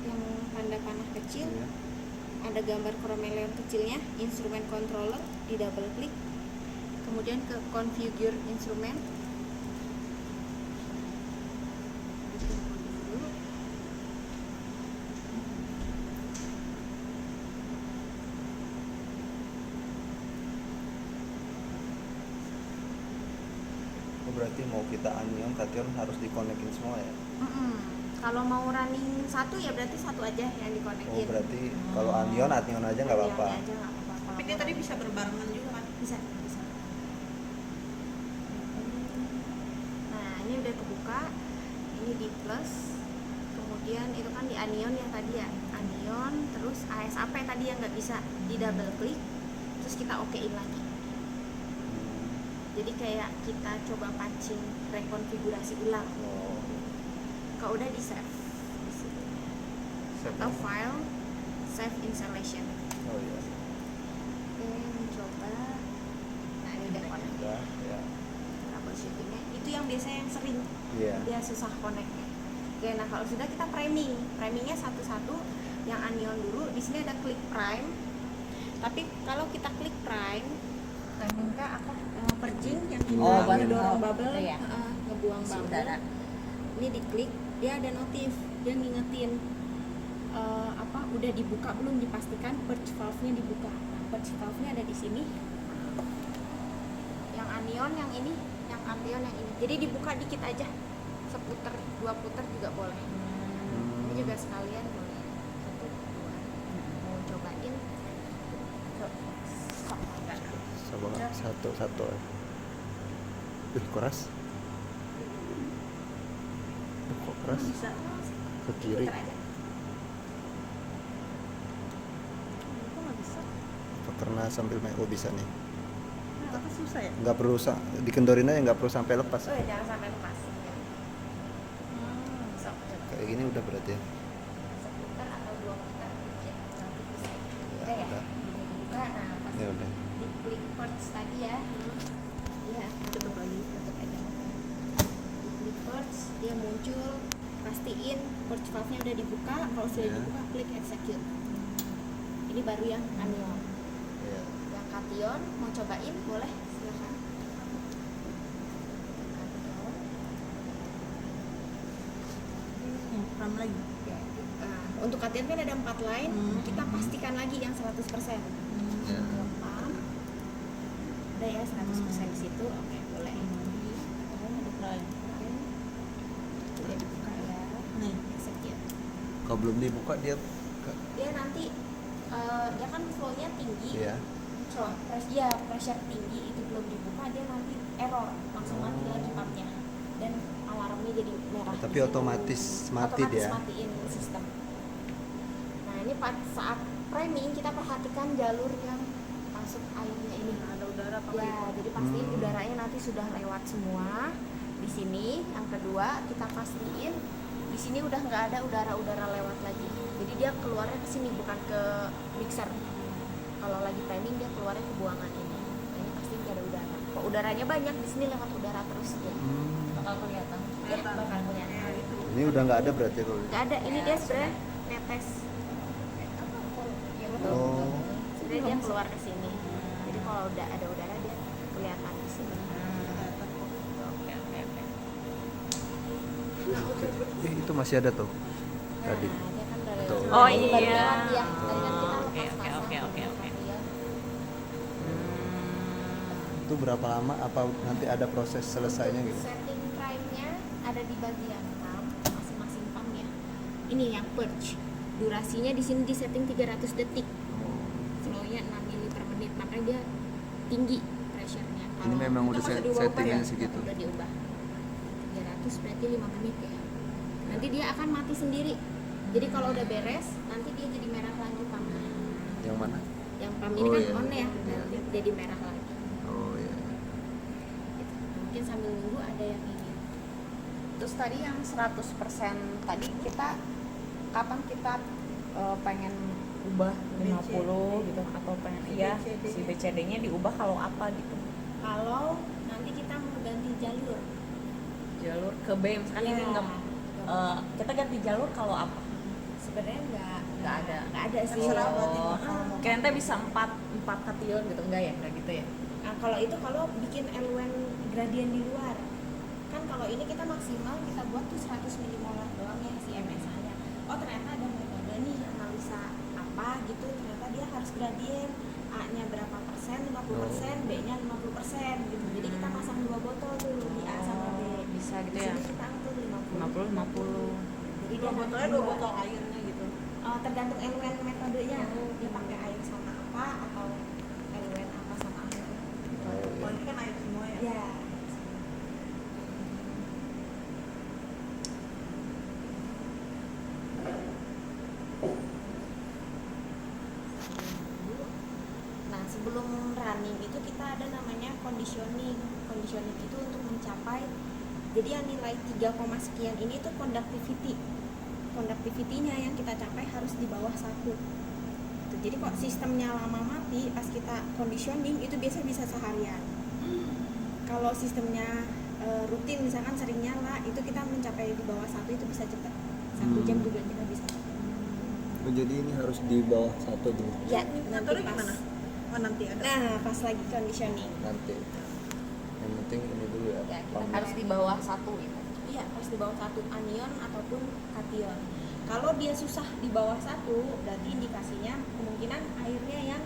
yang tanda panah kecil, Iya. ada gambar chromeleon kecilnya, instrumen controller, di double klik, kemudian ke configure instrumen. Dulu. Oh, berarti mau kita anion, kation harus dikonekin semua ya? Kalau mau running satu ya berarti satu aja yang dikonekin. Oh berarti kalau anion aja nggak apa-apa. Anion aja nggak apa-apa. Tapi dia tadi bisa berbarengan juga kan? bisa. Nah, ini udah kebuka. Ini di plus. Kemudian itu kan di anion yang tadi ya. Anion, terus ASAP tadi yang nggak bisa di double klik. Terus kita okein lagi. Jadi kayak kita coba pancing rekonfigurasi ulang. Oh, Kalau udah di save di sini. save. Atau file save installation. Oh iya. Oke, mencoba. Nah, ini udah connect. Udah, ya. Troubleshootingnya itu yang biasanya yang sering Iya. dia susah connectnya. Oke, nah kalau sudah kita primingnya satu-satu. Yang anion dulu, di sini ada klik prime. Tapi kalau kita klik prime, Timingnya apa? purging yang ini Oh, buat ngedorong nge- bubble, itu ya? ngebuang Isi bubble. udara. Ini diklik, dia ada notif, dia ngingetin udah dibuka belum, dipastikan purge valve-nya dibuka. Nah, purge valve-nya ada di sini. Yang anion yang ini, yang anion yang ini. Jadi dibuka dikit aja. Seputer, 2 puter juga boleh. Ini juga sekalian boleh. 1, 2. Mau cobain. Coba satu. Keras. Kok keras? Bisa. Ke kiri. Puter aja. Kok nggak bisa? Apa karena sambil main? Oh bisa nih. Nah, apa susah ya? Nggak perlu dikendorin aja, nggak perlu sampai lepas. Oh ya, jangan sampai lepas. Sok, coba. Kayak gini udah berarti ya. Seputar atau 2 putar ya, nanti bisa. Ya, Udah ya? udah. Dibuka, nah pas Ya udah. di klik purge tadi ya. Iya, tutup lagi, tutup aja. Di klik purge, dia muncul, pastiin purge valve-nya udah dibuka. Kalau sudah Ya. dibuka, klik execute. Ini baru yang anion. Iya. Yang kation mau cobain boleh, silakan. Kation. untuk katian kan ada 4 line, kita pastikan lagi yang 100%. Ya. Paham? Udah ya 100% di situ, oke boleh. Ada prime. Udah dibuka ya. Nih. Execute. Kalau belum dibuka dia Dia nanti dia kan flow-nya tinggi. ya. Pressure tinggi itu belum dibuka, dia nanti error, langsung mati lagi pump-nya dan alarmnya jadi merah. Tapi di situ. otomatis mati Otomatis dia. matiin sistem. Nah ini saat priming kita perhatikan jalur yang masuk airnya ini. Ada udara apa Ya, jadi pastiin udaranya nanti sudah lewat semua di sini. Yang kedua kita pastiin di sini udah nggak ada udara-udara lewat lagi. Jadi dia keluarnya ke sini bukan ke mixer. Kalau lagi priming dia keluarnya ke buangan ini. Nah, ini pasti nggak ada udara. Kok udaranya banyak di sini lewat udara terus ya. Bakal kelihatan. Ya, bakal kelihatan. Ini udah nggak ada berarti kalau. Nggak ada. Ini dia sebenarnya netes. Iya betul. Oh. Sebenarnya dia keluar ke sini. Jadi kalau udah ada udara dia kelihatan di sini. Oke oke oke. Itu masih ada tuh. Tadi. Nah, dia kan udah lewat. Tuh. Oh, Ini baru iya. lewat ya. Tadi kan kita Oke, lepas oke, pasang oke, oke, dengan oke. kalian. Itu berapa lama? Apa nanti ada proses selesainya gitu? Setting prime-nya ada di bagian pump, masing-masing pump ya. Ini yang purge. Durasinya di sini di setting 300 detik. Flow-nya 6 mili per menit. Makanya dia tinggi pressure-nya. Ini memang udah Itu nggak diubah settingnya ya? segitu. Udah diubah. 300 berarti 5 menit ya. Nanti dia akan mati sendiri. Jadi kalau udah beres, nanti dia jadi merah lagi pumpnya. Yang mana? Yang pump ini Oh, kan iya. on ya, Iya. nanti jadi merah lagi. Oh iya. Gitu. Mungkin sambil nunggu ada yang ini. Terus tadi yang 100% tadi kita kapan kita pengen ubah 50 gitu atau pengen iya si BCD-nya diubah kalau apa gitu. Kalau nanti kita mau ganti jalur, Jalur ke B misalkan Ya. ini enggak kita ganti jalur kalau apa? sebenarnya Nggak ada. sih. Terserah berarti. Oh, kayak ente bisa 4 kation gitu enggak ya? Enggak gitu ya? Nah, kalau itu kalau bikin LUN gradien di luar, kan kalau ini kita maksimal kita buat tuh 100 milimolar doang ya si MSA-nya. Oh ternyata ada metode nih analisa apa gitu, ternyata dia harus gradien. A-nya berapa persen, 50%, B-nya 50% gitu. Jadi kita pasang 2 botol tuh di A sama B. Bisa gitu Di ya? sini kita atur 50 50. Jadi Dua dia botolnya nanti 2 botol airnya gitu. tergantung LUN metodenya. Dia pakai air sama apa atau LUN apa sama apa. Oh ini kan air semua ya? Ya. Nah, sebelum running itu kita ada namanya conditioning. Conditioning itu untuk mencapai, jadi yang nilai 3, sekian ini tuh conductivity. Conductivity-nya yang kita capai harus di bawah 1. Jadi kok sistemnya lama mati, pas kita conditioning itu biasa bisa seharian. Kalau sistemnya rutin misalkan sering nyala, itu kita mencapai di bawah 1 itu bisa cepat. 1 jam juga kita bisa cepat. Oh, jadi ini harus di bawah 1 dulu. Ya, Metode nanti pas. gimana? Oh nanti ada. Nah, pas lagi conditioning. Nanti. Yang penting ini dulu ya. Ya, kita pump. Harus di bawah 1 gitu. Iya, harus di bawah 1 anion ataupun kation. Kalau dia susah di bawah 1, berarti indikasinya kemungkinan airnya yang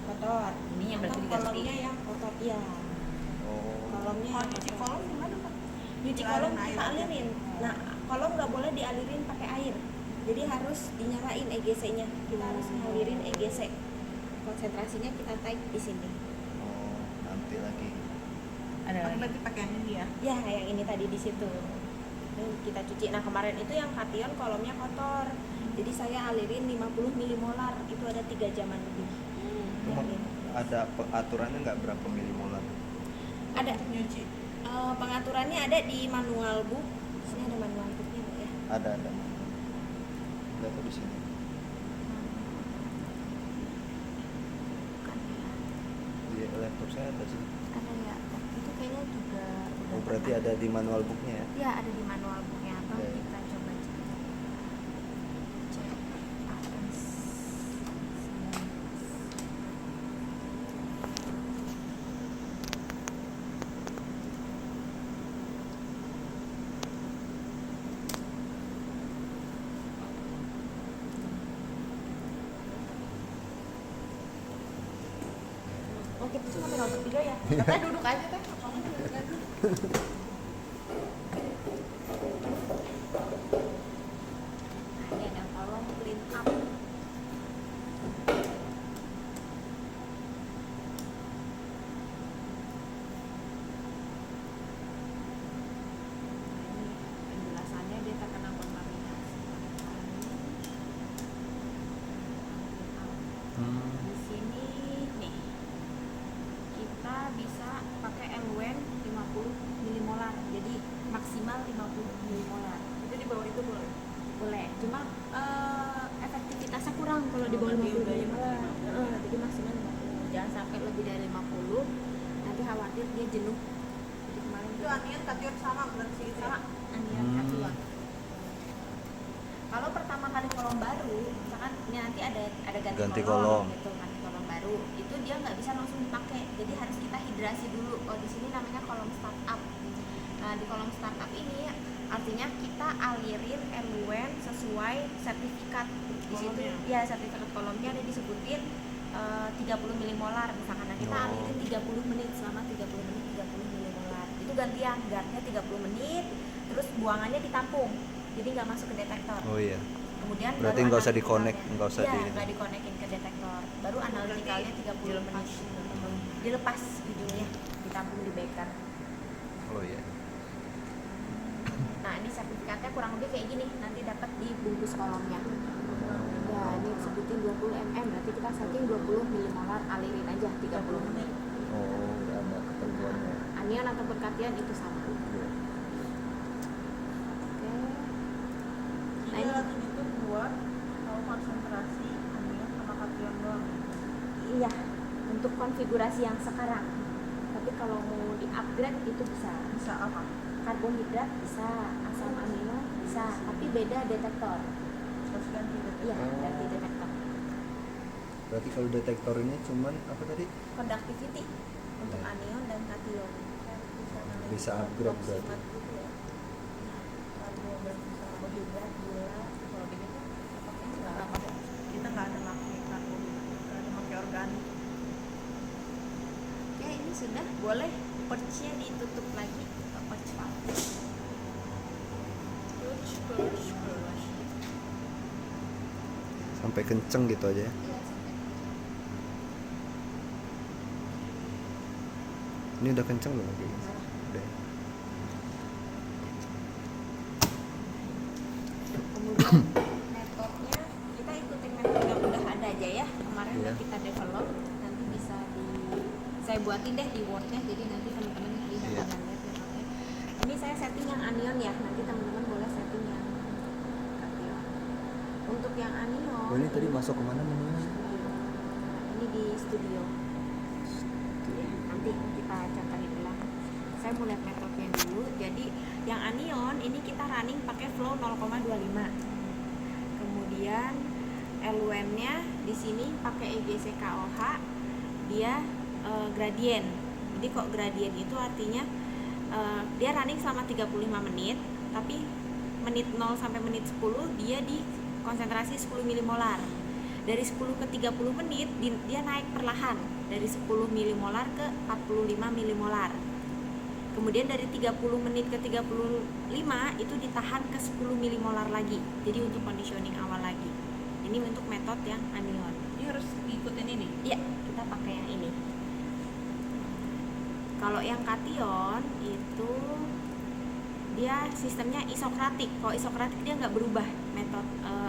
kotor. Ini yang berarti Atau diganti. kolomnya yang kotor. Iya, Oh. kolomnya Kalau yang nyuci kotor. kolom gimana Pak? Nyuci Alirin kolom air kita aja. alirin. Nah, kolom nggak boleh dialirin pakai air. Jadi harus dinyalain EGC-nya. Kita harus ngalirin EGC. Konsentrasinya kita type di sini. Oh, nanti lagi. Ada Pakai lagi. berarti pakai yang ini ya? Ya, yang ini tadi di situ. Ini kita cuci. Nah, kemarin itu yang kation kolomnya kotor. Jadi saya alirin 50 milimolar. Itu ada 3 jaman lebih. Emang Dialirin. ada aturannya nggak berapa milimolar? Ada. Untuk nyuci. Pengaturannya ada di manual book. Sini ada manual booknya nggak ya? Ada. Ada tuh di sini. Bukan ya. Di laptop saya ada sih. Ada ya. Waktu itu kayaknya juga udah Oh, berarti pernah. ada di manual booknya ya? Ya, ada di manual booknya. Atau Oke. kita coba cek. Cek Athens. bertiga ya. Kita duduk aja teh. Kamu duduk aja. Ini ada kolom clean up. Ini penjelasannya dia terkena kontaminasi. Di sini nih kita bisa pakai eluen 50 milimolar, jadi maksimal 50 milimolar. Itu di bawah itu boleh. Boleh, cuma efektivitasnya kurang kalau di bawah 50 Udah ya, milimolar. maksimal. Jadi maksimal 50, jangan sampai lebih dari 50, nanti khawatir dia jenuh. Jadi kemarin Itu anion kation sama berarti gitu ya. sama anion kation. Kalau pertama kali kolom baru, misalkan ini nanti ada ganti kolom gitu, ganti kolom baru, itu dia nggak bisa langsung dipakai, jadi harus kita hidrasi dulu. Oh, di sini namanya kolom startup. Nah, di kolom startup ini artinya kita alirin eluen sesuai sertifikat. Di situ Kolomnya. ya sertifikat kolomnya ada disebutin 30 milimolar misalkan. Nah, kita alirin 30 menit selama 30 menit 30 milimolar. Itu gantian, guardnya 30 menit, terus buangannya ditampung. Jadi nggak masuk ke detektor. Oh iya. Kemudian Berarti baru nggak usah analitikalnya. di-connect, nggak usah Iya, di- nggak dikonekin ke detektor. Baru analitikalnya 30 menit. Dilepas ujungnya, ditampung di beker. Oh iya. Nah, ini sertifikatnya kurang lebih kayak gini, nanti dapat di bungkus kolomnya. Ya, ini sebutin 20 mm, berarti kita setting 20 milimolar, alirin aja 30 menit. Oh, nggak ada ketentuannya. Anion atau perkatian itu sama. Iya. Oke. Nah, Jadi ini alat ini tuh buat tahu konsentrasi anion sama kation doang. iya, untuk konfigurasi yang sekarang. Tapi kalau mau di-upgrade itu bisa. Bisa apa? Karbohidrat bisa, asam amino bisa, tapi beda detektor. Terus ganti detektor. Iya, Oh. ganti detektor. Berarti kalau detektor ini cuman apa tadi? Conductivity untuk Ya. anion dan kation. Bisa upgrade berarti. Proximat gitu ya. Karbohidrat bisa Karbohidrat, gula, kalau begitu apapun nggak apa-apa. kita nggak ada pakai karbohidrat, nggak ada pakai organik. Oke, ini sudah boleh perch-nya ditutup lagi. Perch valve. Sampai kenceng gitu aja ya. Iya, sampai. Ini udah kenceng belum lagi? Udah. Kemudian metodenya kita ikutin metode yang udah ada aja ya, kemarin udah Iya. kita develop, nanti bisa saya buatin deh di Word-nya, jadi nanti teman-teman lihat Iya. dan lihat metodenya. Ini saya setting yang anion ya, nanti teman-teman boleh setting yang kation. Untuk yang anion Oh, ini tadi masuk kemana menunya? ini di studio. Ya, nanti kita contohin ulang. Saya mau lihat metodenya dulu. Jadi yang anion ini kita running pakai flow 0,25. Kemudian eluen-nya di sini pakai EGC KOH, dia gradien. Jadi kok gradien itu artinya dia running selama 35 menit, tapi menit 0 sampai menit 10 dia di konsentrasi 10 milimolar. Dari 10 ke 30 menit dia naik perlahan dari 10 milimolar ke 45 milimolar. Kemudian dari 30 menit ke 35 itu ditahan ke 10 milimolar lagi. Jadi untuk conditioning awal lagi. Ini untuk metode yang anion. Ini harus ngikutin ini. Iya, kita pakai yang ini. Kalau yang kation itu dia sistemnya isokratik. Kalau isokratik dia nggak berubah metode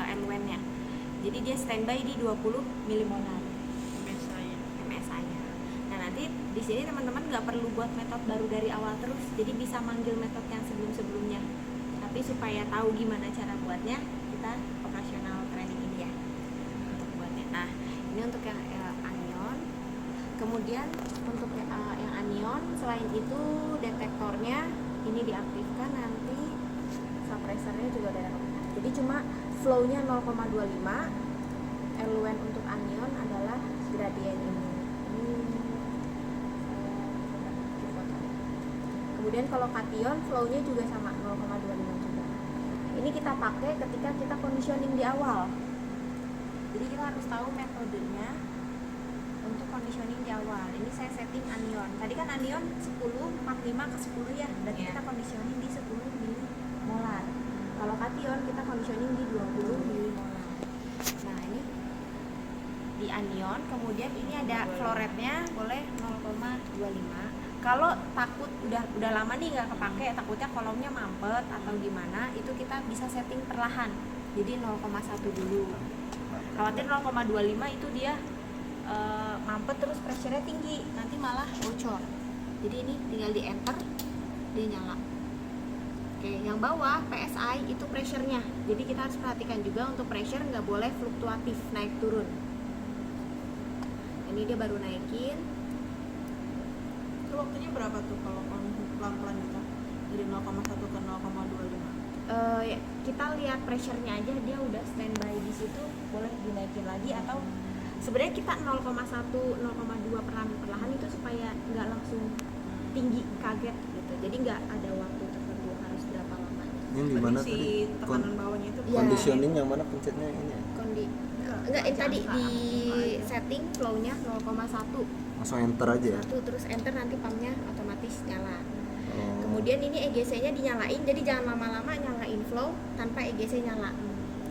eluen-nya. Jadi dia standby di 20 milimolar Biasanya. MSI-nya. Nah, nanti di sini teman-teman nggak perlu buat metode baru dari awal terus. Jadi bisa manggil metode yang sebelum-sebelumnya. Tapi supaya tahu gimana cara buatnya, kita operasional training ini ya untuk buatnya. Nah, ini untuk yang anion. Kemudian untuk yang anion, selain itu detektornya ini diaktifkan, nanti suppressornya juga ada. Jadi cuma flow-nya 0,25. Eluen untuk anion adalah gradien ini. Kemudian kalau kation flow-nya juga sama 0,25 juga. Ini kita pakai ketika kita conditioning di awal. Jadi kita harus tahu metodenya. untuk conditioning di awal. Ini saya setting anion. Tadi kan anion 10, 45 ke 10 ya. Berarti Iya. kita conditioning di 10 milimolar. Kalau kation kita conditioning di 20 milimolar. Nah, ini di anion, kemudian ini ada flow rate-nya boleh 0,25. Kalau takut udah lama nih nggak kepake, takutnya kolomnya mampet atau gimana, itu kita bisa setting perlahan. Jadi 0,1 dulu. Khawatir 0,25 itu dia mampet terus pressure-nya tinggi, nanti malah bocor. Jadi ini tinggal di enter, dia nyala. Oke, yang bawah PSI itu pressure-nya. Jadi kita harus perhatikan juga untuk pressure nggak boleh fluktuatif, naik turun. Ini dia baru naikin. Itu waktunya berapa tuh kalau pelan-pelan gitu? Dari 0,1 ke 0,25. Ya, kita lihat pressure-nya aja, dia udah standby di situ, boleh dinaikin lagi atau sebenarnya kita 0,1 0,2 perlahan itu supaya nggak langsung tinggi kaget gitu. Jadi nggak ada waktu tertentu harus berapa lama. Yang di mana si tadi? tekanan bawahnya itu Iya. Conditioning yang mana pencetnya ini ya? Enggak, ini tadi di setting flow-nya 0,1 Langsung enter aja ya? terus enter, nanti pumpnya otomatis nyala. Oh. Kemudian ini EGC-nya dinyalain, jadi jangan lama-lama nyalain flow tanpa EGC nyala.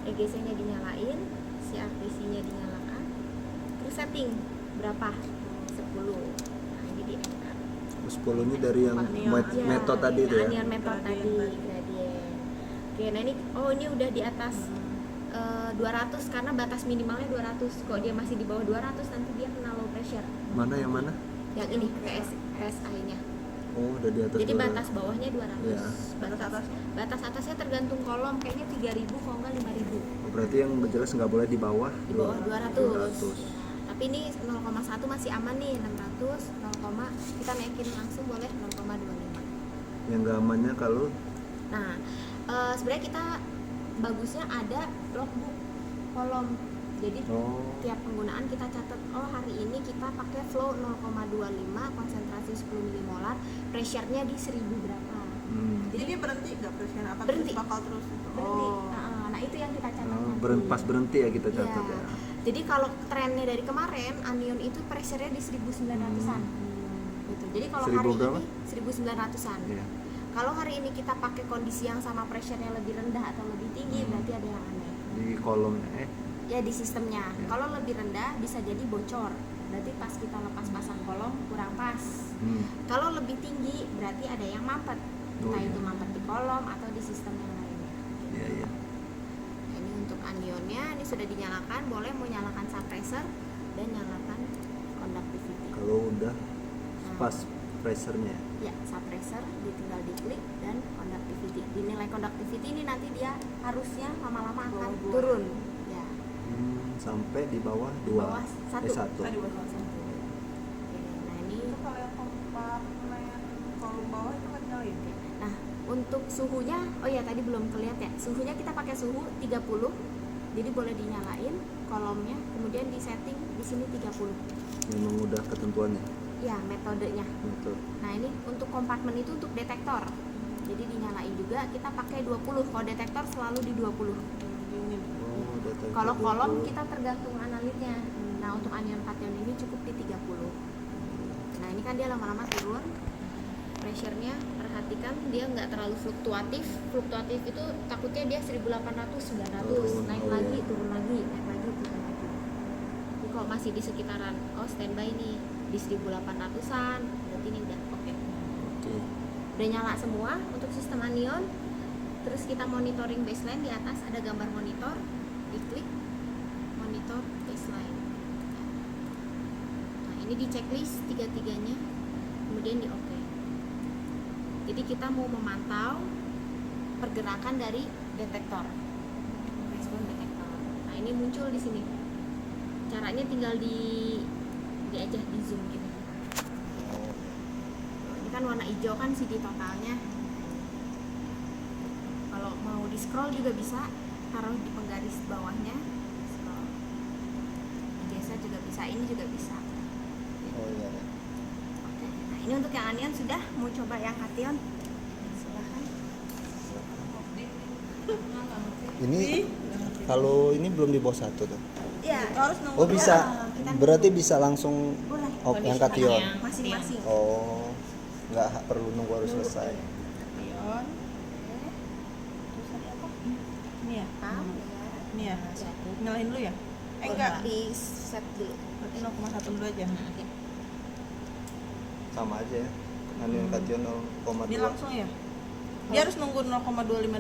EGC-nya dinyalain, si RPC-nya dinyalakan, terus setting berapa? 10. Nah, ini di enter. 10 ini dari yang Anion. Ya, metode tadi itu ya? anion metode tadi, gradient. Oke, nah ini ini udah di atas 200 karena batas minimalnya 200. Kok dia masih di bawah 200 nanti dia kena low pressure. Mana yang mana? Yang ini PSI-nya. Oh, udah di atas. Jadi 200. batas bawahnya 200. Iya. Batas atasnya tergantung kolom, kayaknya 3000 kalau enggak 5000. Oh, berarti yang jelas nggak boleh di bawah. Di bawah 200. 200. Tapi ini 0,1 masih aman nih, 600, 0, kita naikin langsung boleh 0,25. Yang nggak amannya kalau Nah, sebenarnya kita bagusnya ada logbook kolom. Jadi tiap penggunaan kita catat, oh hari ini kita pakai flow 0,25, konsentrasi 10 milimolar, pressure-nya di 1000 berapa. Jadi dia berhenti nggak pressure apa Berhenti. terus bakal terus itu? Berhenti. Nah, itu yang kita catat. pas berhenti ya kita catat Iya. ya. Jadi kalau trennya dari kemarin, anion itu pressure-nya di 1900-an. Gitu. Jadi kalau 1000 hari berapa? ini 1900-an. Iya. Kalau hari ini kita pakai kondisi yang sama pressure-nya lebih rendah atau lebih tinggi, berarti ada yang aneh. Di kolomnya Ya di sistemnya. Ya. Kalau lebih rendah bisa jadi bocor. Berarti pas kita lepas pasang kolom kurang pas. Kalau lebih tinggi berarti ada yang mampet. Oh, Entah iya. itu mampet di kolom atau di sistem yang lainnya. Iya, iya. Nah, ini untuk anionnya, ini sudah dinyalakan, boleh mau nyalakan suppressor dan nyalakan conductivity. Kalau udah Nah, pas pressure-nya. ya suppressor tinggal diklik dan conductivity. Dinilai conductivity ini nanti dia harusnya lama-lama akan Bawah dua. turun. Ya. Sampai di bawah Di 2. bawah 1. 1. Tadi buat Oke, nah ini itu kalau yang kompartemen kolom bawah itu kan nyalain. Nah, untuk suhunya, oh ya tadi belum kelihatan ya. Suhunya kita pakai suhu 30. Jadi boleh dinyalain kolomnya, kemudian di setting di sini 30. Memang udah ketentuannya. Ya, metodenya. Betul. Nah, ini untuk kompartemen itu untuk detektor. Jadi dinyalain juga, kita pakai 20. Kalau detektor selalu di 20. Dingin. Oh, detektor Kalau kolom 20. kita tergantung analitnya. Nah, untuk anion kation ini cukup di 30. Nah, ini kan dia lama-lama turun. Pressure-nya perhatikan dia nggak terlalu fluktuatif. Fluktuatif itu takutnya dia 1800, 900, Turun, naik oh lagi, iya. turun lagi, naik lagi, turun lagi. Jadi kalau masih di sekitaran standby nih di 1800-an, berarti ini udah oke. Oke. Udah nyala semua untuk sistem anion. Terus kita monitoring baseline, di atas ada gambar monitor, diklik monitor baseline. Nah, ini di checklist tiga-tiganya, kemudian di oke. Jadi kita mau memantau pergerakan dari detektor, respon detektor. Nah, ini muncul di sini. Caranya tinggal aja di zoom gitu. Ini kan warna hijau kan CD totalnya. Kalau mau di scroll juga bisa, taruh di penggaris bawahnya. Scroll. Biasa juga bisa, ini juga bisa. Oh iya. Oke. Nah, ini untuk yang anion sudah, mau coba yang kation. Silahkan. Ini kalau ini belum di bawah 1 tuh. Ya, Harus nunggu Oh dulu. bisa, kita berarti bisa langsung boleh yang kation. masing-masing. Oh, nggak perlu nunggu harus selesai. Kation. Terus tadi apa? Ini ya? Paham ya? Ini ya? Satu. Nyalain dulu ya? Enggak. Di set dulu. Berarti 0,1 dulu aja. Sama aja ya. Anion kation 0,2. Ini langsung ya? Dia harus nunggu 0,25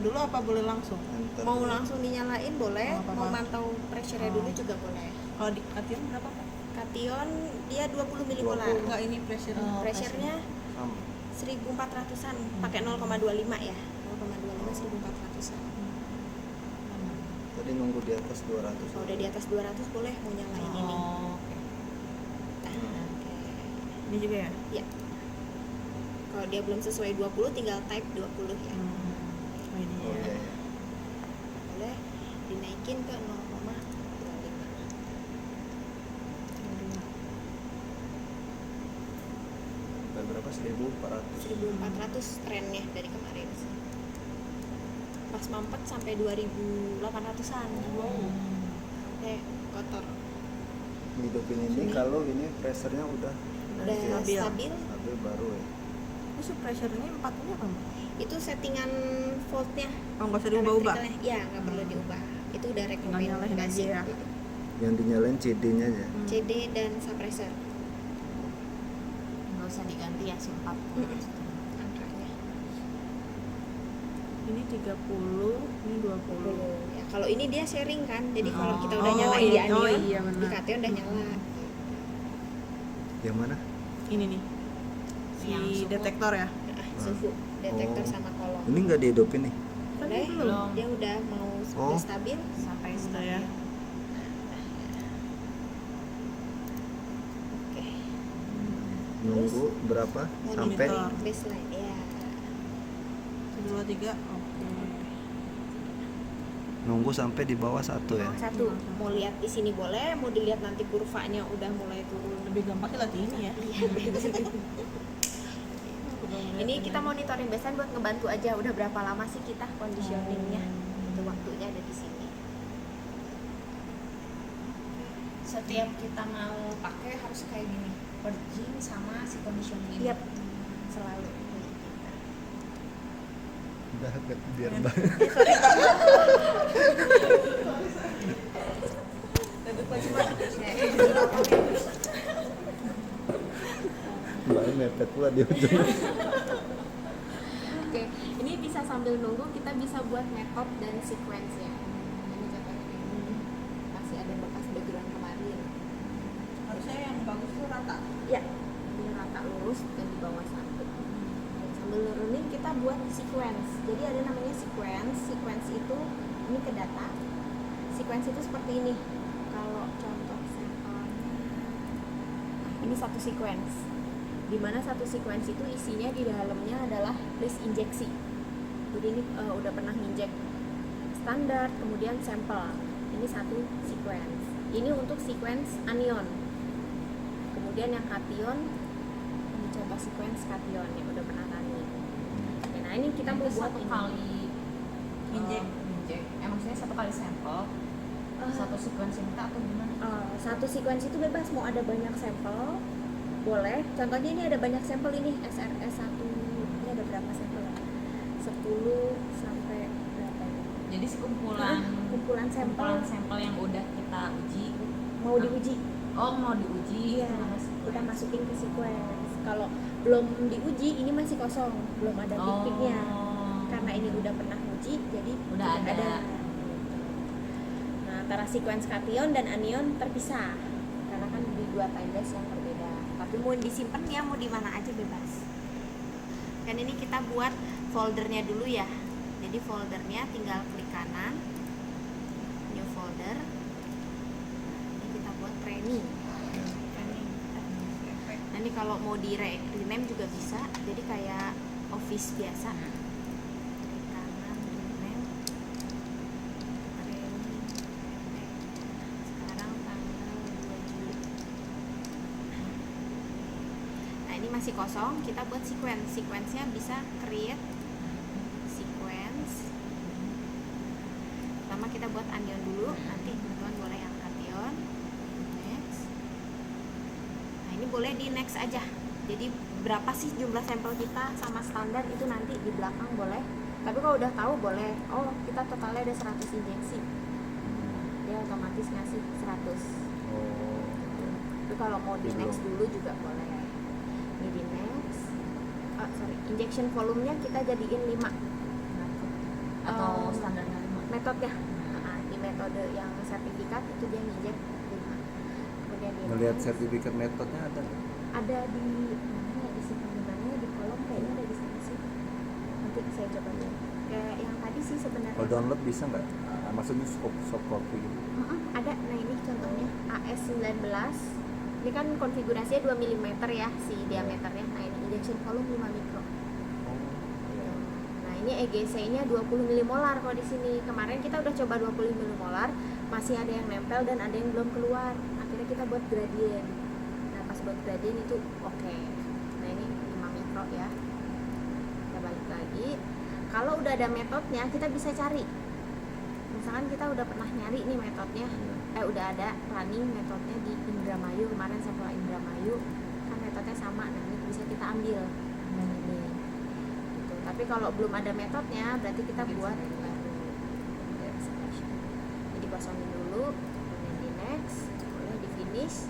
dulu apa boleh langsung? Enter. Mau langsung dinyalain boleh, Oh, apa-apa. mau mantau pressure-nya dulu juga boleh. Kalau di kation berapa Pak? Kation dia 20 milimolar. 20. Enggak, ini pressure. Pressure-nya Sama. 1400-an, pakai 0,25 ya. 0,25 1400-an. Tadi nunggu di atas 200. Kalau udah di atas 200 boleh mau nyalain ini. Oh, oke. Nah, oke. Ini juga ya? Ya. Kalau dia belum sesuai 20 tinggal type 20 ya. Oh, ini Oh ya. iya, iya. Boleh dinaikin ke 0,25. Sampai berapa? 1400. 1400 trennya dari kemarin. Pas mampet sampai 2800-an. Wow. Oke, kotor. Hidupin ini kalau ini pressure-nya udah Udah Stabil. stabil. stabil baru ya. Terus pressure-nya 4 ini apa? Mbak? Itu settingan voltnya. Oh, nggak usah diubah-ubah? Elektrikalnya. Ya, nggak perlu diubah. Itu udah Tinggal nyalain rekomendasi. aja ya. Yang dinyalain CD-nya aja. CD dan suppressor. Nggak usah diganti ya si 4. Angkanya. Ini 30, ini 20. Ya, kalau ini dia sharing kan. Jadi kalau kita udah Oh, nyalain di iya. anion, Oh, iya, benar. di kation udah nyala. Yang mana? Ini nih. Si Yang suhu. detektor ya. Nah, suhu detektor Oh. sama kolom. Ini nggak dihidupin nih. Udah, belum. dia udah mau Oh. udah stabil. Sampai Udah stabil. ya. Oke. Nunggu berapa? Mau Sampai di baseline ya. 1, 2, 3. Oke. nunggu sampai di bawah 1 ya. Satu, mau lihat di sini boleh, mau dilihat nanti kurvanya udah mulai turun. Lebih gampang sih latih ini ya. Ini kita monitoring baseline buat ngebantu aja udah berapa lama sih kita conditioningnya. Itu waktunya ada di sini. Setiap kita mau pakai harus kayak gini, purging sama si conditioning ini. Yap. Selalu. Udah biar mbak. Mbaknya mepet pula di ujung. Oke, ini bisa sambil nunggu kita bisa buat metode dan sequence-nya. Ini contohnya kayak gini. Masih ada bekas background kemarin. Harusnya yang bagus tuh rata. Ya, dia rata lurus dan di bawah satu. Sambil nurunin kita buat sequence. Jadi ada namanya sequence. Sequence itu ini ke data. Sequence itu seperti ini. Kalau contoh sampelnya, nah, ini satu sequence. Di mana satu sequence itu isinya di dalamnya adalah list injeksi. Jadi ini udah pernah injek standar, kemudian sampel. Ini satu sequence. Ini untuk sequence anion. Kemudian yang kation, ini contoh sequence kation yang udah pernah tadi. Oke, nah ini kita mau Itu buat satu ini. kali Injek. injek. Maksudnya satu kali sampel, satu sequence kita atau gimana? Satu sequence itu bebas mau ada banyak sampel boleh. Contohnya ini ada banyak sampel ini SRS 1 ini ada berapa sampel? 10 sampai berapa ya? Jadi si kumpulan Kumpulan sampel sampel yang udah kita uji. mau diuji. Oh, mau diuji. Iya, sama sequence. kita masukin ke sequence. Kalau belum diuji ini masih kosong, belum ada titiknya. Karena ini udah pernah uji, jadi Udah tidak ada. Nah, antara sequence kation dan anion terpisah karena kan di dua time base yang berbeda. Tapi mau disimpan ya mau di mana aja bebas. Kan ini kita buat foldernya dulu ya. Jadi foldernya tinggal klik kanan, new folder. Ini kita buat training. Nah, ini kalau mau di rename juga bisa. Jadi kayak office biasa. Klik kanan, rename. Training. Sekarang tanggal 2 Juli. Nah, ini masih kosong, kita buat sequence. Sequence-nya bisa create sequence. Pertama kita buat anion dulu, nanti teman-teman boleh yang kation. anion. Next. Nah, ini boleh di next aja. Jadi berapa sih jumlah sampel kita sama standar itu nanti di belakang boleh. Tapi kalau udah tahu boleh. Oh, kita totalnya ada 100 injeksi. Dia otomatis ngasih 100. Oh. Tapi kalau mau di Belum. next dulu juga boleh. Ini di next. Oh, sorry. Injection volumenya kita jadiin 5. Atau standarnya 5. Metodenya. Nah, di metode yang sertifikat itu dia nginjek 5. Kemudian di Ngelihat next, sertifikat metodenya ada nggak? ada di mana ya, di sini dimana di kolom kayaknya ada di sini sih. Nanti saya coba lihat. Kayak yang tadi sih sebenarnya. Kalau download bisa nggak? Maksudnya soft copy gitu. Ada. Nah, ini contohnya AS19. Ini kan konfigurasinya 2 mm ya si diameternya. Nah, ini injection volume 5 mikro. Oh. Iya. Nah, ini EGC-nya 20 milimolar kalau di sini. Kemarin kita udah coba 20 milimolar, masih ada yang nempel dan ada yang belum keluar. Akhirnya kita buat gradien. Nah, pas buat gradien itu oke. Nah, ini 5 mikro ya. Kita balik lagi. Kalau udah ada metodenya, kita bisa cari. Misalkan kita udah pernah nyari nih metodenya, udah ada running metodenya di Indramayu, kemarin sampel Indramayu kan metodenya sama, nah ini bisa kita ambil dan ini gitu. Tapi kalau belum ada metodenya berarti kita buat baru. Jadi kosongin dulu, kemudian di next, boleh di finish.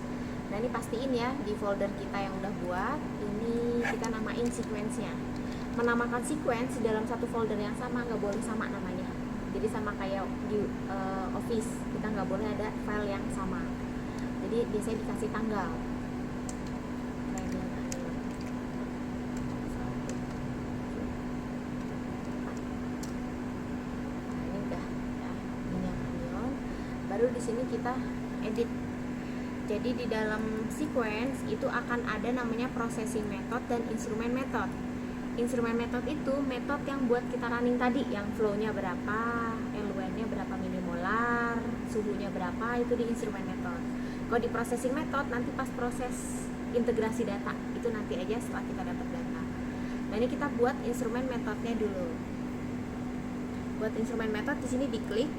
Nah, ini pastiin ya di folder kita yang udah buat ini kita namain sequence-nya. Menamakan sequence di dalam satu folder yang sama nggak boleh sama namanya. Jadi sama kayak di Office, kita nggak boleh ada file yang sama. Jadi biasanya dikasih tanggal. Nah, ini udah ya, ini yang anion. Baru di sini kita edit. Jadi di dalam sequence itu akan ada namanya processing method dan instrument method. Instrument method itu metode yang buat kita running tadi, yang flow-nya berapa, LUN-nya berapa milimolar, suhunya berapa, itu di instrument method. Kalau di processing method nanti pas proses integrasi data, itu nanti aja setelah kita dapat data. Nah, ini kita buat instrument methodnya dulu. Buat instrument method di sini diklik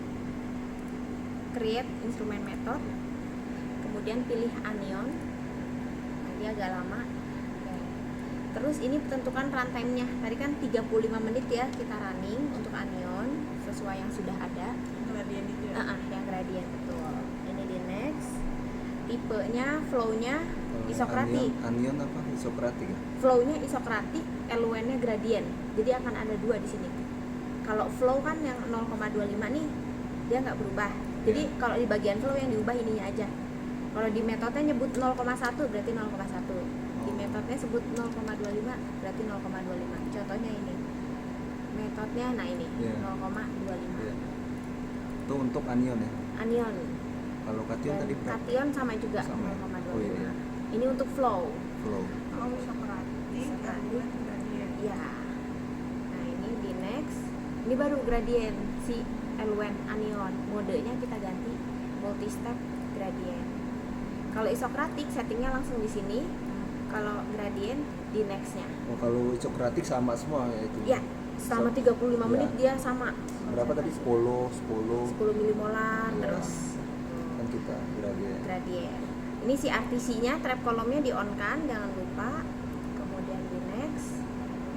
create instrument method, kemudian pilih anion. Nanti agak lama. Terus ini tentukan runtime-nya. Tadi kan 35 menit ya kita running untuk anion sesuai yang sudah ada. Gradien itu ya. Yang gradien betul. Ini di next. Tipenya, flow-nya isokratik. Anion apa? Isokratik ya? Flow-nya isokratik, LUN-nya gradien. Jadi akan ada 2 di sini. Kalau flow kan yang 0,25 nih dia nggak berubah. Jadi kalau di bagian flow yang diubah ininya aja. Kalau di metodenya nyebut 0,1 berarti 0,1. Di metodenya sebut 0,25 berarti 0,25. Contohnya ini. Metodenya nah ini 0,25. Iya. Itu untuk anion ya? Anion. Kalau kation Dan tadi berapa? kation sama juga Sama. 0,25. Oh, iya. Ini untuk flow. Flow. Kalau isokratik, LUN gradien. Ya. Nah, ini di next. Ini baru gradien si LUN anion. Modenya kita ganti multi step gradien. Kalau isokratik settingnya langsung di sini. Kalau gradien di nextnya. Oh, kalau isokratik sama semua ya itu? Ya, selama 35 menit dia sama. Berapa tadi? 10 10 milimolar Iya. terus kan kita gradien. gradien. Ini si RTC-nya, trap kolomnya di on kan, jangan lupa. Kemudian di next.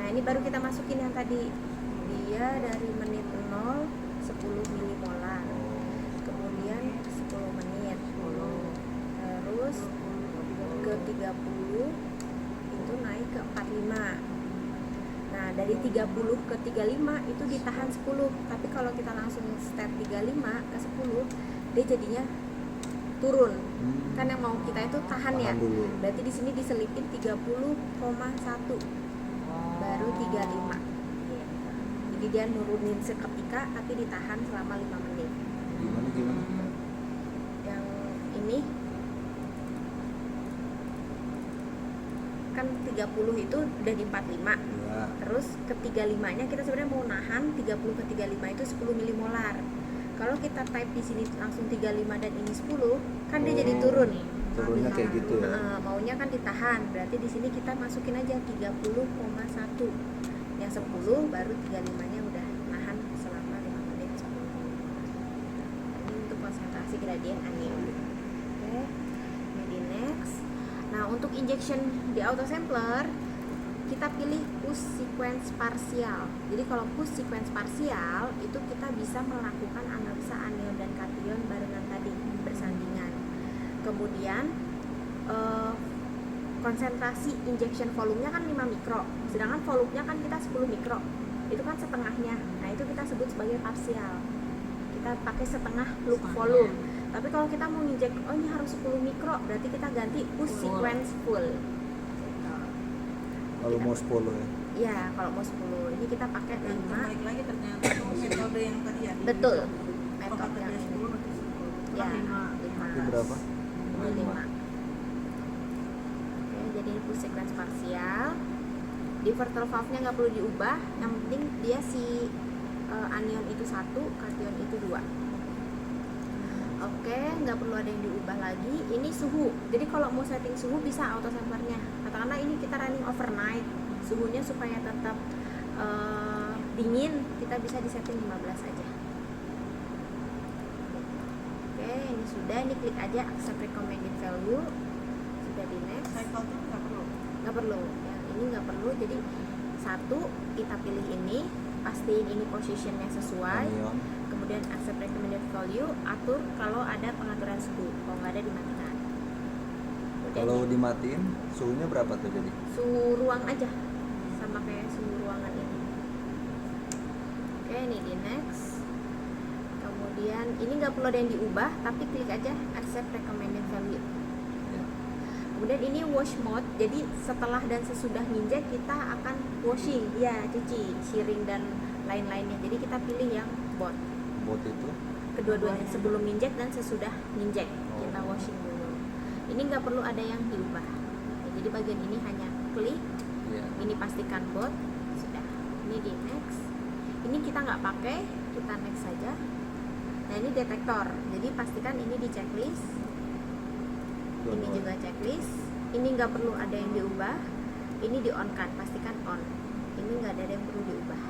Nah, ini baru kita masukin yang tadi. Dia dari menit 0 10 milimolar. Kemudian 10 menit. Terus ke 30 itu naik ke 45. Nah, dari 30 ke 35 itu ditahan 10. Tapi kalau kita langsung step 35 ke 10, dia jadinya turun. Kan yang mau kita itu tahan ya. Dulu. Berarti di sini diselipin 30,1. Baru 35. Jadi dia nurunin seketika tapi ditahan selama 5 menit. Gimana? Yang ini kan 30 itu udah di 45. Ya. Terus ke 35-nya kita sebenarnya mau nahan 30 ke 35 itu 10 milimolar. Kalau kita type di sini langsung 35 dan ini 10, kan dia jadi turun. Turunnya kayak gitu ya. Maunya kan ditahan. Berarti di sini kita masukin aja 30,1. Yang 10 baru 35-nya udah nahan selama 5 menit 10. Ini untuk konsentrasi gradien anion. Ini di next. Nah, untuk injection di autosampler kita pilih push sequence partial. Jadi kalau push sequence partial itu kita bisa melakukan analisa anion dan kation barengan tadi bersandingan. Kemudian konsentrasi injection volumenya kan 5 mikro, sedangkan volumenya kan kita 10 mikro. Itu kan setengahnya. Nah, itu kita sebut sebagai partial. Kita pakai setengah loop volume. Tapi kalau kita mau injek, oh ini harus 10 mikro, berarti kita ganti push sequence full. Kalau mau 10 ya. Ya, kalau mau 10. Ini kita pakai Dan 5. balik lagi ternyata itu metode yang tadi ya. Betul. Kalau Metode kata yang dia ini. 10 nanti 10. Ya, 5. Itu berapa? Ini 5. Oke, jadi ini push sequence partial. Diverter valve-nya nggak perlu diubah, yang penting dia si anion itu 1, kation itu 2. Oke, nggak perlu ada yang diubah lagi. Ini suhu. Jadi kalau mau setting suhu bisa autosamplernya. Katakanlah ini kita running overnight, suhunya supaya tetap dingin, kita bisa disetting 15 aja. Oke, ini sudah. Ini klik aja accept recommended value. Sudah di next. Cycle itu nggak perlu. Nggak perlu. Yang ini nggak perlu. Jadi 1 kita pilih ini, pastiin ini positionnya sesuai. Anion. Kemudian accept recommended value, atur kalau ada pengaturan suhu, kalau nggak ada dimatikan. Kemudian Kalau dimatiin suhunya berapa tuh jadi? suhu ruang aja, sama kayak suhu ruangan ini. Oke, ini di next. Kemudian ini nggak perlu ada yang diubah, tapi klik aja accept recommended value. Ya. Kemudian ini wash mode, jadi setelah dan sesudah nginjek kita akan washing, ya cuci, shearing dan lain-lainnya. Jadi kita pilih yang bot. Bot itu Kedua-duanya sebelum nginjek dan sesudah nginjek kita Oh. washing dulu. Ini nggak perlu ada yang diubah. Ya, jadi bagian ini hanya klik, ya. ini pastikan bot, sudah. Ini di next. Ini kita nggak pakai, kita next saja. Nah, ini detektor. Jadi pastikan ini di checklist. Ini juga checklist. Ini nggak perlu ada yang diubah. Ini di on kan, pastikan on. Ini nggak ada yang perlu diubah.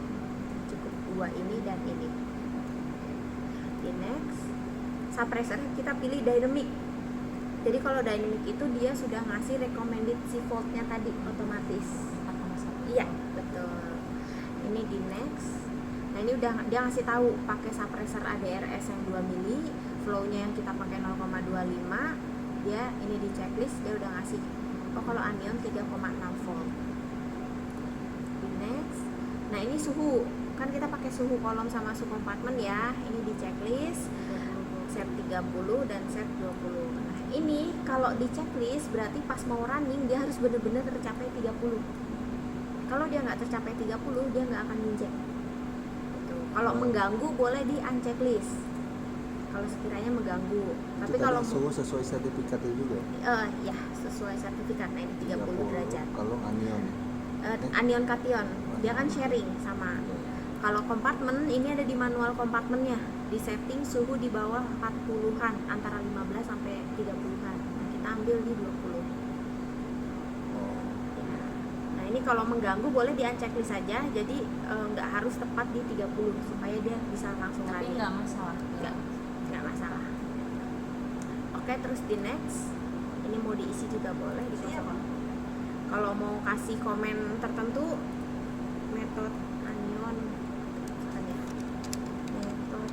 Cukup 2 ini dan ini. Di next. Suppressor kita pilih dynamic. Jadi kalau dynamic itu dia sudah ngasih recommended si voltnya tadi otomatis. 4,1. Iya, betul. Ini di next. Nah, ini udah dia ngasih tahu pakai suppressor ADRS yang 2 mili, flow-nya yang kita pakai 0,25. Dia ini di checklist dia udah ngasih. Oh, kalau anion 3,6 volt. Di next. Nah, ini suhu. Kan kita pakai suhu kolom sama suhu kompartemen ya. Ini di checklist. Set 30 dan set 20. Nah, ini kalau di checklist berarti pas mau running dia harus benar-benar tercapai 30. Kalau dia nggak tercapai 30, dia nggak akan nginjek. Gitu. Kalau mengganggu boleh di unchecklist. Kalau sekiranya mengganggu. Tapi Itu kalau tadi suhu sesuai sertifikat itu juga. ya sesuai sertifikat. Nah, ini 30 derajat. Kalau anion. Anion kation, dia kan sharing sama. Ya. Kalau kompartemen ini ada di manual kompartemennya. Di setting suhu di bawah 40-an, antara 15 sampai 30-an. Nah, kita ambil di 20. Oh. Nah, ini kalau mengganggu boleh di unchecklist saja. Jadi nggak harus tepat di 30 supaya dia bisa langsung Tapi running. nggak masalah. Nggak masalah. Oke, terus di next. Ini mau diisi juga boleh di kosong. Kalau mau kasih komen tertentu, metode anion misalkan ya. Metode.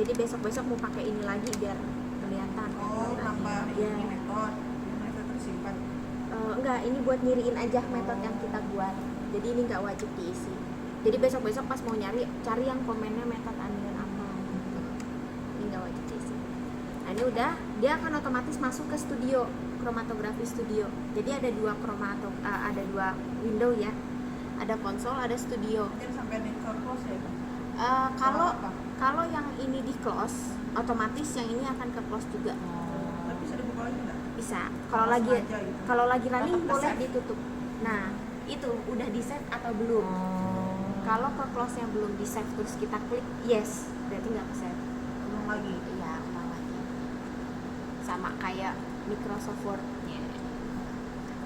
Jadi besok-besok mau pakai ini lagi biar kelihatan. Oh, metode tanpa anion. ini Ya. metode. Ini metode tersimpan. Enggak, ini buat nyiriin aja metode yang kita buat. Jadi ini nggak wajib diisi. Jadi besok-besok pas mau nyari, cari yang komennya metode anion apa gitu. Ini nggak wajib diisi. Nah, ini udah, dia akan otomatis masuk ke studio, chromatografi studio. Jadi ada dua ada dua window ya. Ada konsol, ada studio. Mungkin sampai di close ya. Bang? Kalau apa? kalau yang ini di close, otomatis yang ini akan ke close juga. Tapi bisa dibuka lagi nggak? Bisa. Kalau Close lagi aja gitu. kalau lagi running Tetap boleh ke-save. ditutup. Nah, itu udah di set atau belum? Kalau ke close yang belum di save terus kita klik yes, berarti nggak ke save. Belum lagi. Iya, ulang lagi. Sama kayak Microsoft Word-nya.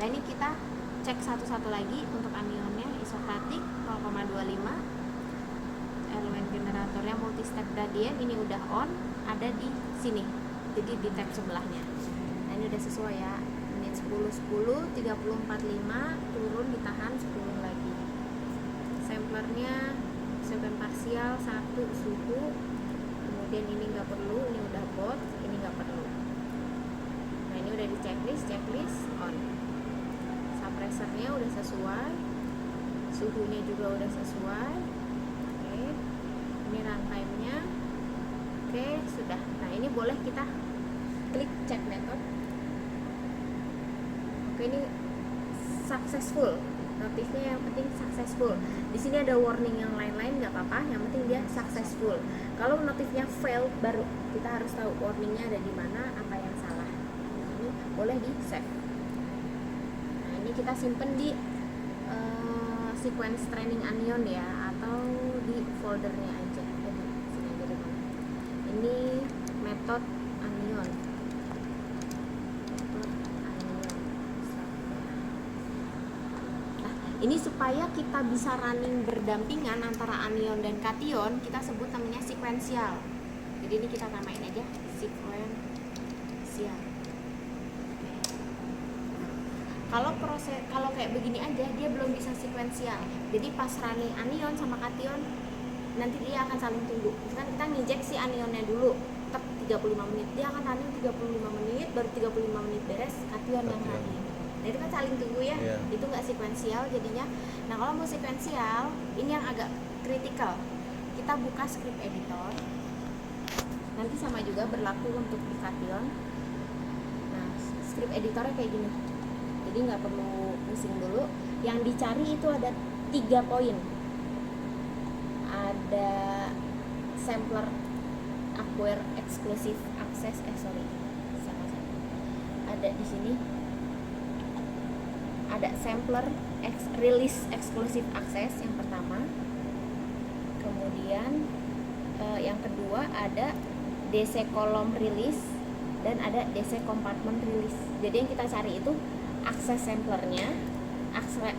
Nah, ini kita cek satu-satu lagi untuk anionnya, isostatik 0,25. Elemen generatornya multi step gradient ini udah on, ada di sini. Jadi di tab sebelahnya. Nah, Nah ini udah sesuai ya, menit 10, 10, 30, 45, turun ditahan 10 lagi. Samplernya sequence parsial 1 suhu, kemudian ini nggak perlu, ini udah bold, ini nggak perlu. Nah ini udah di checklist on. Suppressornya udah sesuai, suhunya juga udah sesuai. Oke, ini runtime-nya. Oke, sudah. Nah ini boleh kita klik check method. Oke, ini successful. Notifnya yang penting successful. Di sini ada warning yang lain-lain nggak apa-apa, yang penting dia successful. Kalau notifnya failed, baru kita harus tahu warningnya ada di mana, apa yang salah. Ini boleh di save. Nah ini kita simpen di sequence training onion ya, atau di foldernya aja. Jadi sini aja deh. Ini metode onion. Ini supaya kita bisa running berdampingan antara anion dan kation, kita sebut namanya sequential. Jadi ini kita namain aja sequential. Kalau kayak begini aja dia belum bisa sequential. Jadi pas running anion sama kation nanti dia akan saling tunggu. Misalkan kita ngejek si anionnya dulu, tetap 35 menit. Dia akan running 35 menit, baru 35 menit beres kation yang running. Nah itu kan saling tunggu ya, itu nggak sekuensial jadinya. Nah kalau mau sekuensial, ini yang agak kritikal. Kita buka script editor. Nanti sama juga berlaku untuk di Kation. Nah script editornya kayak gini. Jadi nggak perlu pusing dulu. Yang dicari itu ada 3 poin. Ada sampler acquire exclusive access. Ada di sini. Ada sampler release exclusive access yang pertama, kemudian yang kedua ada DC column release dan ada DC compartment release. Jadi yang kita cari itu akses samplernya,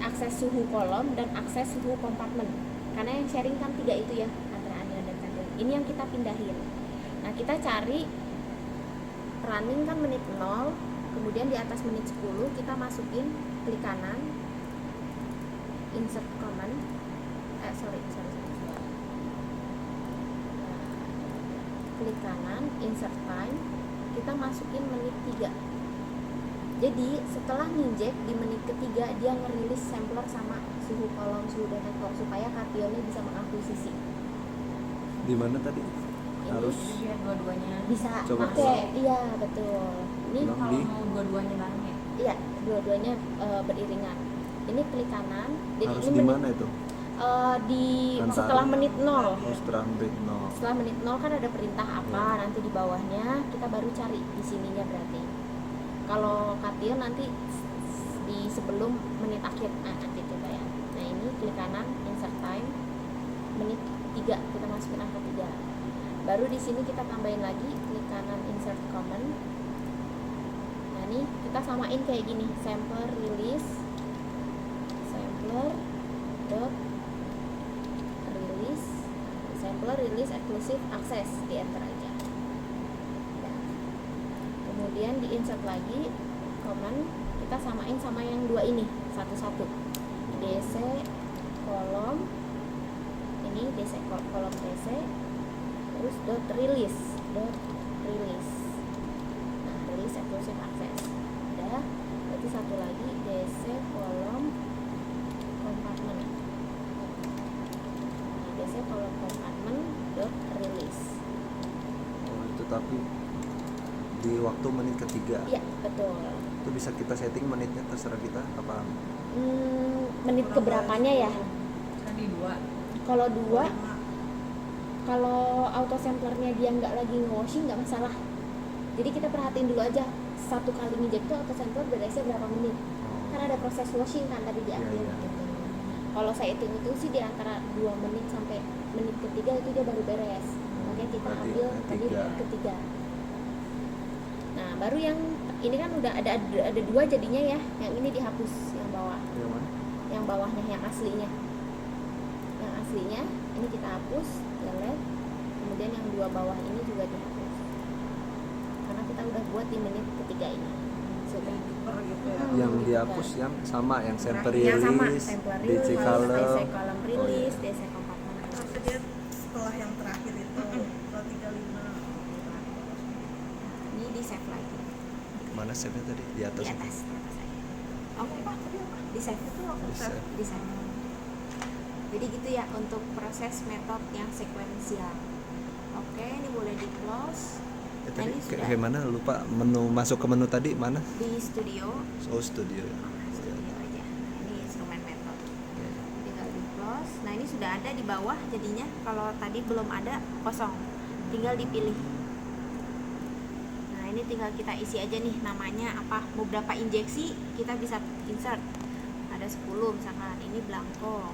akses suhu kolom dan akses suhu kompartemen. Karena yang sharing kan 3 itu ya, antara anion dan kation. Ini yang kita pindahin. Nah kita cari running kan menit 0, kemudian di atas menit 10 kita masukin klik kanan insert command klik kanan insert time, kita masukin menit 3. Jadi setelah ninjek di menit ketiga dia ngerilis sampler sama suhu kolom, suhu detektor supaya kationnya bisa mengakuisisi. Di mana tadi? Harus Dia dua-duanya Bisa Coba pakai, iya betul. Ini Ulang kalau di- mau dua-duanya bareng ya. iya dua-duanya beriringan. Ini klik kanan. Jadi harus ini di menit, mana itu? di Antara- setelah menit 0. Oh, setelah menit 0. Setelah menit 0 kan ada perintah apa, nanti di bawahnya kita baru cari di sininya berarti. Kalau kation nanti di sebelum menit akhir. Nah, nanti coba ya. Nah, ini klik kanan insert time menit 3, kita masukin angka 3. Baru di sini kita tambahin lagi klik kanan insert command. Nah, ini kita samain kayak gini, sampler release sampler release exclusive access, di enter aja. Ya. Kemudian di insert lagi command, kita samain sama yang 2 ini satu-satu. DC kolom ini DC kolom DC, terus release nah release exclusive access udah. Berarti satu lagi DC kolom compartment. Nah, DC kolom compartment release. Oh, itu tapi di waktu menit ketiga. Iya betul. Itu bisa kita setting menitnya, terserah kita apa. Menit keberapanya ya? Kan di 2. Kalau 2, kalau auto samplernya dia nggak lagi nge-washing nggak masalah. Jadi kita perhatiin dulu aja, satu kali ngejek tuh auto sampler beresnya berapa menit. Kan ada proses washing kan tadi di akhir Iya. gitu. Kalau saya hitung itu sih di antara 2 menit sampai menit ketiga itu dia baru beres. Makanya kita Berarti ambil yang tadi tiga. menit ketiga. Nah baru yang ini kan udah ada 2 jadinya ya. Yang ini dihapus yang bawah. Yang mana? Yang bawahnya yang aslinya ini kita hapus, delete. Kemudian yang 2 bawah ini juga dihapus. karena kita udah buat di menit ketiga ini. Sudah. gitu ya. Yang dihapus yang sama, yang sample Yang sama, release, sampler DC release, column. DC column Oh, release, iya. DC compartment. Terus dia setelah yang terakhir itu setelah 35 Ini di save lagi Mana save-nya tadi? Di atas. di atas aja. Oke, di save itu Di save. di save. Jadi gitu ya untuk proses metode yang sekuensial. Oke, ini boleh di close. Ya, Nah, tadi ini sudah kayak mana? Lupa menu, masuk ke menu tadi mana? di studio. Oh, studio. Studio aja. Nah, ini instrumen metode. Ya. Tinggal di close. Nah, ini sudah ada di bawah jadinya. Kalau tadi belum ada, kosong. Tinggal dipilih. Nah, ini tinggal kita isi aja nih namanya apa. Mau berapa injeksi, kita bisa insert. Ada 10 misalkan. Ini blanko.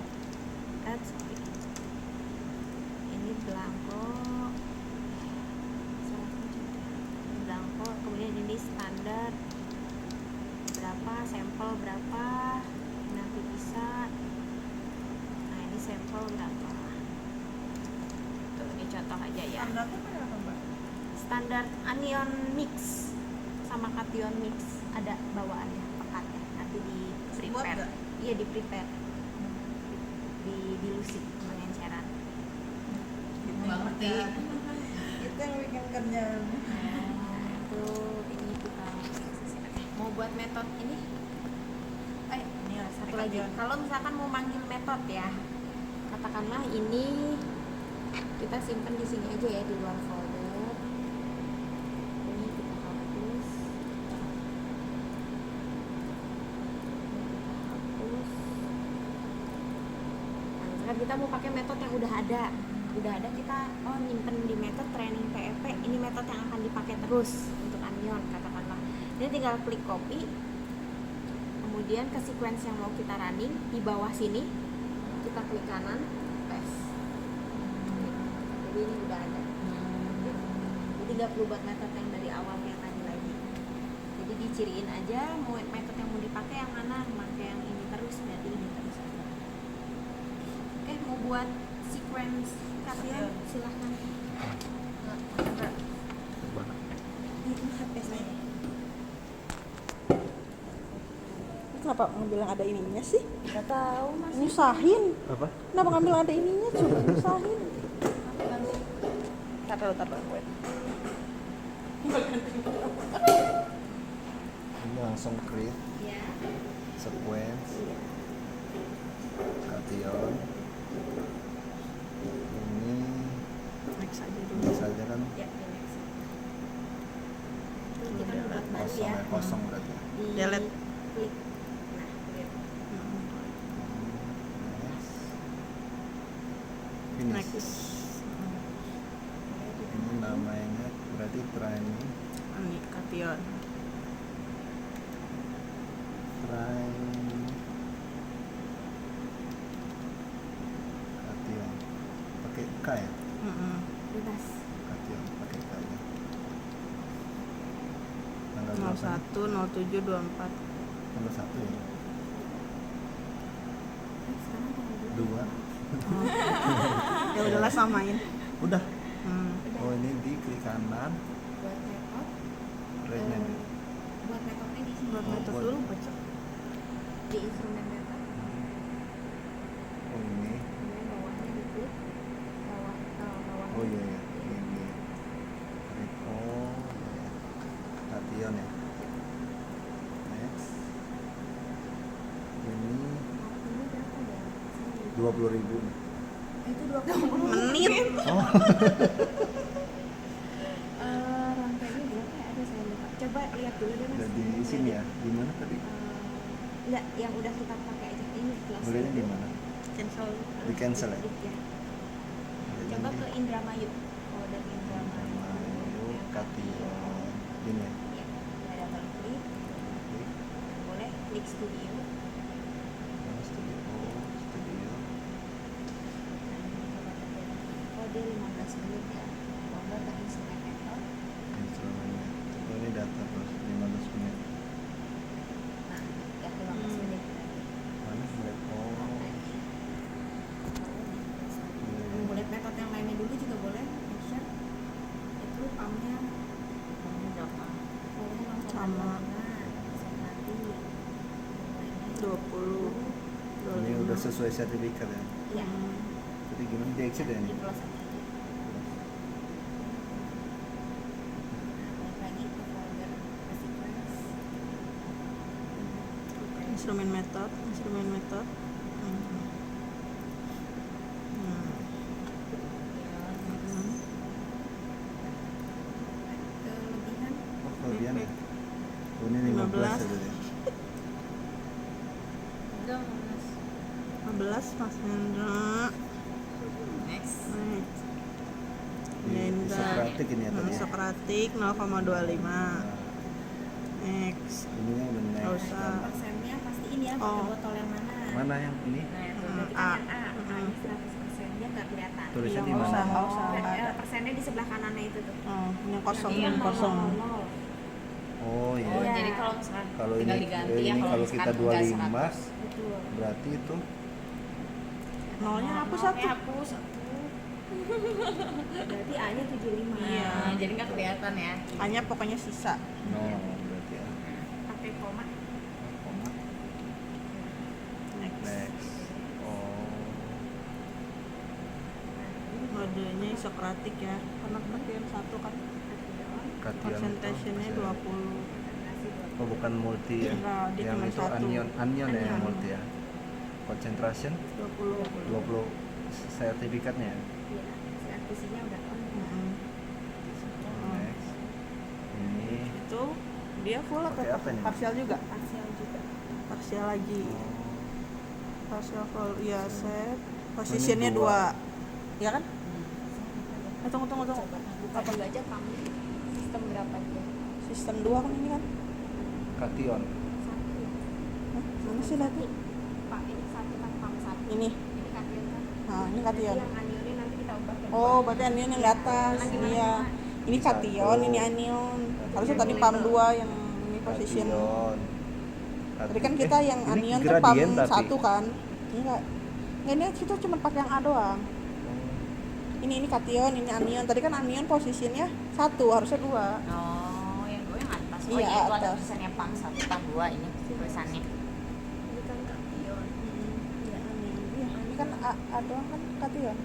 Ini blanko. Ini blanko. Kemudian ini standar. Berapa, sampel berapa. Nanti bisa. Nah, ini sampel berapa. Tuh, ini contoh aja ya. standarnya kayak apa mbak? Standar anion mix sama kation mix ada bawaannya pekatnya. Nanti di Buat prepare. nggak? Iya, di prepare. Di dilusi pengenceran. Ngerti. Itu yang bikin kerjaan. Itu ini kita mau buat metode ini. Ini ya, Satu lagi. Kalau misalkan mau manggil metode ya, katakanlah ini kita simpen di sini aja ya di luar folder. Ini kita hapus. Nah, misalkan kita mau pakai metode yang udah ada kita nyimpen di metode training PFP. Ini metode yang akan dipakai terus untuk anion katakanlah. Ini tinggal klik copy, kemudian ke sequence yang mau kita running di bawah sini kita klik kanan paste. Jadi ini udah ada. Jadi nggak perlu buat metode yang dari awal kayak tadi lagi. Jadi diciriin aja mau metode yang mau dipakai yang mana, pakai yang ini terus, berarti ini terus. Oke, mau buat sequence kalian silahkan. Ini paste aja. Kenapa ngambil yang ada ininya sih? Nggak tahu mas. Nyusahin. Apa? Kenapa ngambil yang ada ininya? Coba nyusahin. Taruh. Wait. Ini langsung create Ya. sequence Iya. cation. Ini Next aja dulu. ini saja kan Ya, di next. Ini kita mau buat baru kosong ya. ya, kosong berarti. Di Delete. klik. Nah, klik. Finish. Next. Ini namanya berarti training Ini kation. cation pakai K ya, Bebas. cation pakai K ya. Tanggal 01 07 24. tanggal 1 ya, Sekarang tanggal 2 Ya udahlah samain. udah. Hmm. Oh, ini di klik kanan buat metode. right-nya. Buat metodenya di sini. Buat Oh, metode buat- dulu baca. Di instrumen metode. Oh, ini. Kemudian bawahnya diklik. Bawah. Oh iya ya, ini repo cation ya. Next. Ini Ini berapa ya? 20.000 nih. Itu 20 Menit. Oh, rangkaiannya berapa ya? Ada saya lupa. Coba lihat dulu deh mas. udah di sini ya. Di mana tadi? Enggak, yang udah kita pakai aja. Ini close. Belinya di mana? Cancel. Di cancel ya? Ya. Coba ke Indramayu. Oh, dari Indramayu. Mayu, cation. Ini ya. Ya, ada double klik. Klik. Boleh klik studio. Oh, studio. Kode 15 menit ya. Coba ke instrumen metode. Instrumennya. Oh, ini data terus 15 menit. Nah, ya 15 menit. Mana mulai? Oh, Mau boleh metode yang lainnya dulu juga boleh. Action. Itu pumpnya sesuai sertifikat ya. Iya. Jadi gimana di exit ya Di ini? plus aja. Balik lagi ke folder sequence. Instrumen method. Kelebihan Oh, kelebihan ya. Oh, ini 15 ya berarti. Enggak, Mas. 15 Mas Hendra. Next. Di Sokratik ini ya tadi ya. Sokratik 0,25. Nah, Next. ininya udah Nggak naik. usah. dan persennya pastiin ya pakai Oh. botol yang mana. Mana yang ini? Nah, itu Berarti A. kan yang A, A-nya 100%, dia nggak kelihatan. Tulisan di Nggak usah, mana? nggak usah. Nah, Nggak ada. persennya di sebelah kanannya itu tuh. Oh, yang kosong, Iya, yang kosong. Nol. Oh iya. Oh, Iya. jadi kalau misalkan Kalau ini, tinggal diganti ya, ini kalau misalkan kita enggak 25 100. Betul. berarti itu Nolnya hapus Nolnya satu. hapus satu. Berarti A-nya 75. Iya. Nah, jadi nggak kelihatan ya. Hanya pokoknya sisa. nol berarti ya. Pakai koma. Koma. Next. Next. Oh. Modenya isokratik ya. Karena kalian satu kan. Kation Konsentrasinya itu 20. Oh, bukan multi ya. Enggak, dia Yang cuma itu satu. anion ya yang Anion. multi ya. Concentration 20. 20 sertifikatnya ya. Iya, sertifikasinya udah on. Mm-mm. Next. Ini Itu dia full atau Pakai apa nih? parsial juga? Parsial juga. Parsial lagi. oh, Parsial full, iya set. Ini Posisinya dua. 2. Ya kan? Tunggu. Buka dulu aja kamu. Sistem berapa dia? Sistem 2 kan ini kan? kation. Satu. Hah? Mana sih nanti? Pak, ini satu kan pam satu. Ini. Ini kation kan. Nah, ini Nanti kation. yang anionin nanti kita ubah ke Oh, berarti anion yang di atas. Nah, gimana, Iya. gimana? Ini kation, ini anion. Harusnya tadi pam 2 yang ini position. Kation. Tadi kan kita yang ini anion tuh pam gradien tapi. 1 kan? Enggak. Enggak, ini kita cuma pakai yang A doang. Ini kation, ini anion. Tadi kan anion posisinya 1, harusnya 2. Oh, yang gue yang atas. Oh, Iya, iya, itu ada atas. tulisannya PAM 1, PAM 2 ini tulisannya. Ini kan kation. Iya, anion. Iya, ini kan A doang kan kation.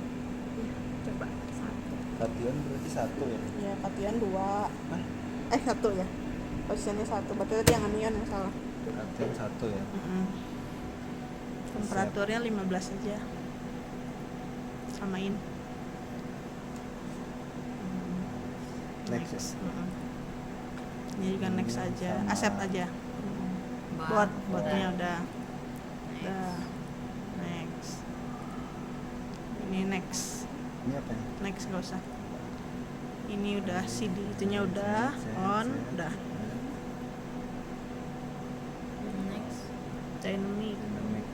Coba satu. Kation berarti 1 ya. Ya, kation 2. Hah? 1 ya. Posisinya 1. Berarti tadi yang anion yang salah. Kation 1 ya. Temperaturnya 15 aja. Samain. Next ya. Ini juga next Ini aja. sama. Accept aja. Buatnya udah. Next. Ini next. Ini apa ya? Next nggak usah. Ini udah CD, itunya udah on, udah. Next. Dynamic. Dynamic.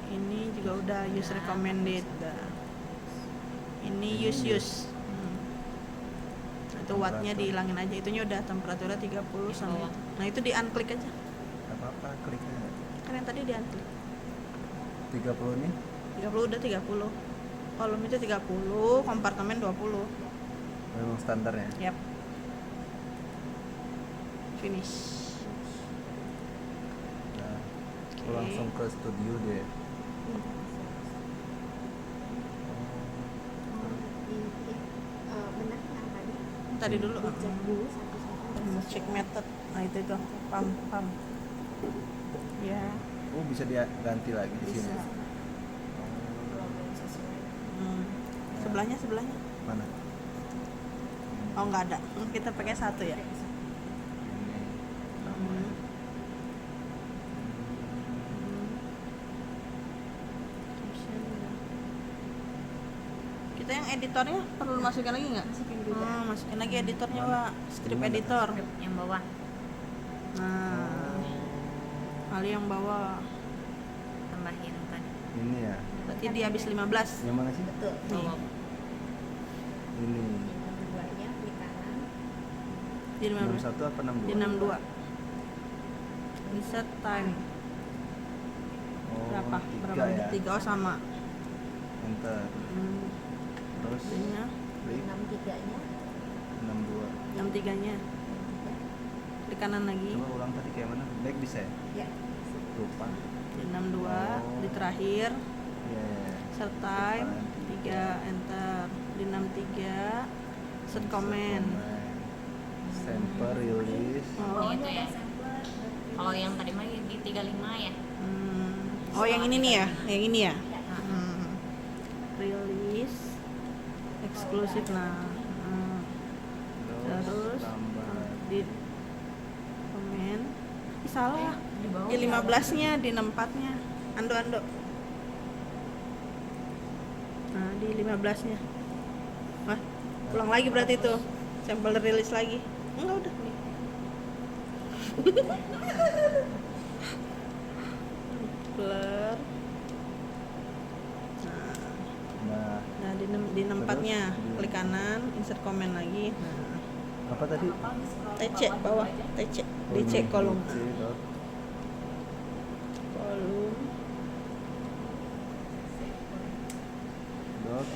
Ini juga udah use recommended. Udah. Ini use. Nah, itu wattnya Temperatur. dihilangin aja. Itunya udah temperaturnya 30 sama. bawah. Nah itu di unclick aja. Gak apa-apa, klik aja. Kan yang tadi di unclick. 30 nih. 30 udah 30. Kolom itu 30, kompartemen 20. Memang standarnya. Yap. Finish. Nah, Oke. langsung ke studio deh. Benar yang tadi. Tadi dulu. Dicek dulu satu-satu. Check method. Nah itu tuh. Pam. Ya, Oh, bisa diganti lagi di sini. bisa. Kalau belum sesuai. Sebelahnya. Mana? Oh nggak ada. Kita pakai 1 ya. Ini. Kita yang editornya perlu masukin lagi nggak? Masukin juga. Masukin lagi editornya, Wak. Script Gimana? editor. Yang bawah. Nah, kali yang bawah. Tambahin tadi. Ini ya. Berarti dia habis 15. Yang mana sih? Betul. Bawah. Ini. Yang keduanya di kanan. Di 15. 61 apa 62? Di 62. Insert time. Oh, Berapa? 3 ya. 3 oh sama. Enter. Terus Ininya klik 63-nya. 62. 63-nya. Di kanan lagi. Coba ulang tadi kayak mana? Back bisa ya? Ya. Lupa. Di 62 di terakhir. Ya. Set time 3 enter. Di 63 set comment. Sampel rilis. Oh. Gitu ya. Kalau yang tadi mah di 35 ya. Oh, yang ini nih ya, yang ini ya. Rilis eksklusif nah. Terus tambah di komen. Ih, salah. Di bawah. Di 15-nya, di 64-nya. Ando. Nah, di 15-nya. Wah, pulang lagi berarti tuh. Sampel rilis lagi. Enggak udah. Blur. nah Nah, di 64-nya Terus? klik kanan, insert komen lagi. Nah, apa tadi? TC bawah, TC, DC kolom. DC dot Kolom. dot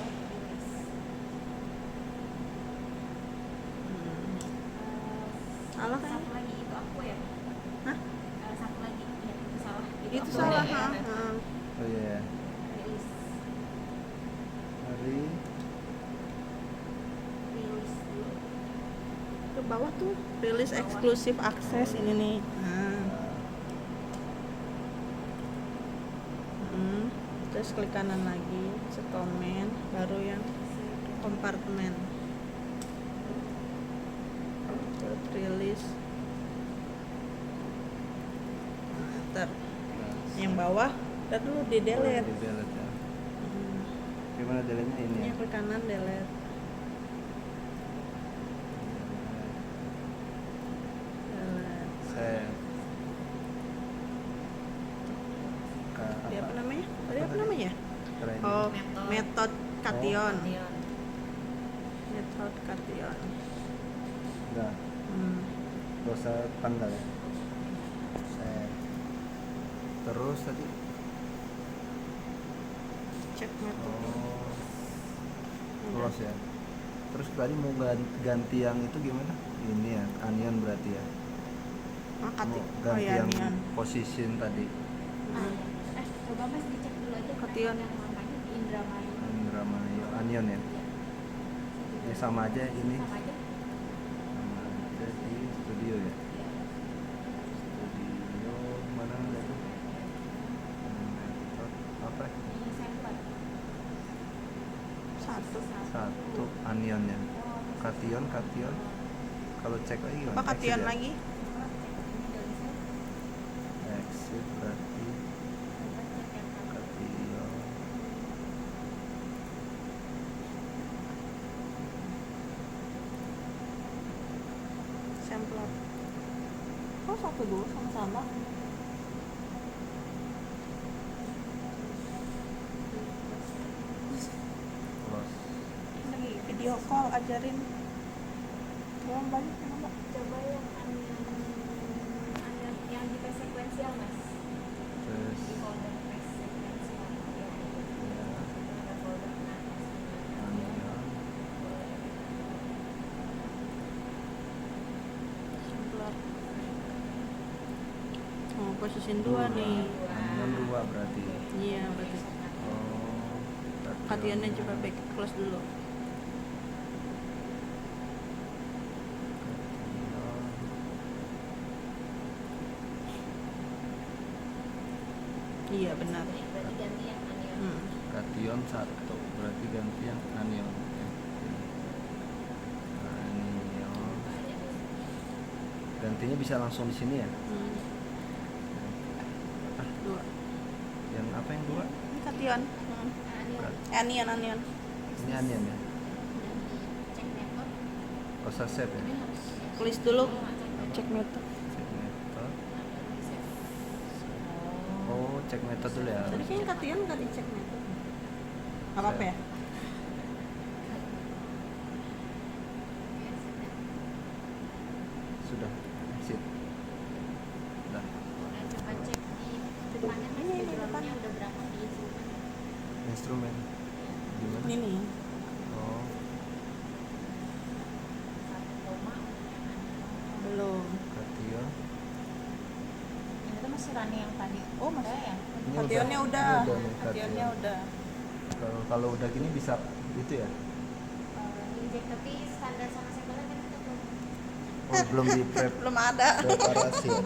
Salah kan? Satu lagi itu aku ya. Hah? Satu lagi ya, itu salah. Itu aku salah, ya. ha. oh iya Rilis. hari Rilis dulu. Ke bawah tuh rilis eksklusif akses ini nih. Nah. Terus klik kanan lagi, set komen, baru yang kompartemen. Buat rilis. Nah, enter. Yang bawah, ntar dulu di delete. di delete ya. Gimana delete ini Ini ya? klik kanan delete. Delete. Save. Di apa namanya? Tadi apa namanya? Training. Oh, Method. metode kation. Kation. Metode kation. Udah, gak usah tanggal ya. Save. Terus tadi Cek metode. oh close ya. Terus tadi mau ganti yang itu gimana? Ini ya, onion berarti ya. Ah, Mau oh ganti ya, yang onion. position tadi. Coba Mas dicek dulu aja. Kation. Yang namanya di Indramayu. Indramayu onion ya. Ya sama aja ini. Sama aja. Sama aja di studio ya. Studio mana ada tuh? Method apa? Di sampler. Satu onion ya. Kation. Kalau cek lagi gimana? Apa kation Exit ya? lagi? Exit berarti kation. Sampler. Oh, satu dulu sama-sama. Close. Lagi video call ajarin. Belum banyak Mbak. Coba yang yang di tes sekuensial Mas. Terus Di folder tes sekuensial. Ya. ya, Ada folder onion. Sampler. Oh, position 2 nih. Onion 2 berarti. Iya, berarti. Oh. Kationnya coba back close dulu. Iya, benar. Berarti ganti yang onion. Kation 1 berarti ganti yang anion. Anion. Gantinya bisa langsung di sini ya? Dua. Yang apa yang dua? Ini kation. Onion. Onion. Ini anion ya? Cek metode. Gak usah save ya? Ini harus Tulis dulu. Cek metode. Cek method. Oh, cek method dulu ya. Tadi kayaknya kation nggak dicek metode. Nggak apa-apa ya? Sudah. Exit. Udah. coba cek di depannya Mas, Ini, di depan. dalamnya udah berapa di instrumen. Instrumen. Gimana? Ini nih. Oh, 1 koma. Belum. kation. Yang itu masih running yang tadi. Oh, masih ya? Ini kationnya udah, ini udah nih, kationnya kation. udah. Kalau udah gini bisa itu ya. Injek tapi standar sama sampelnya kan kita belum. Oh, belum di prep Belum ada. preparasi ya.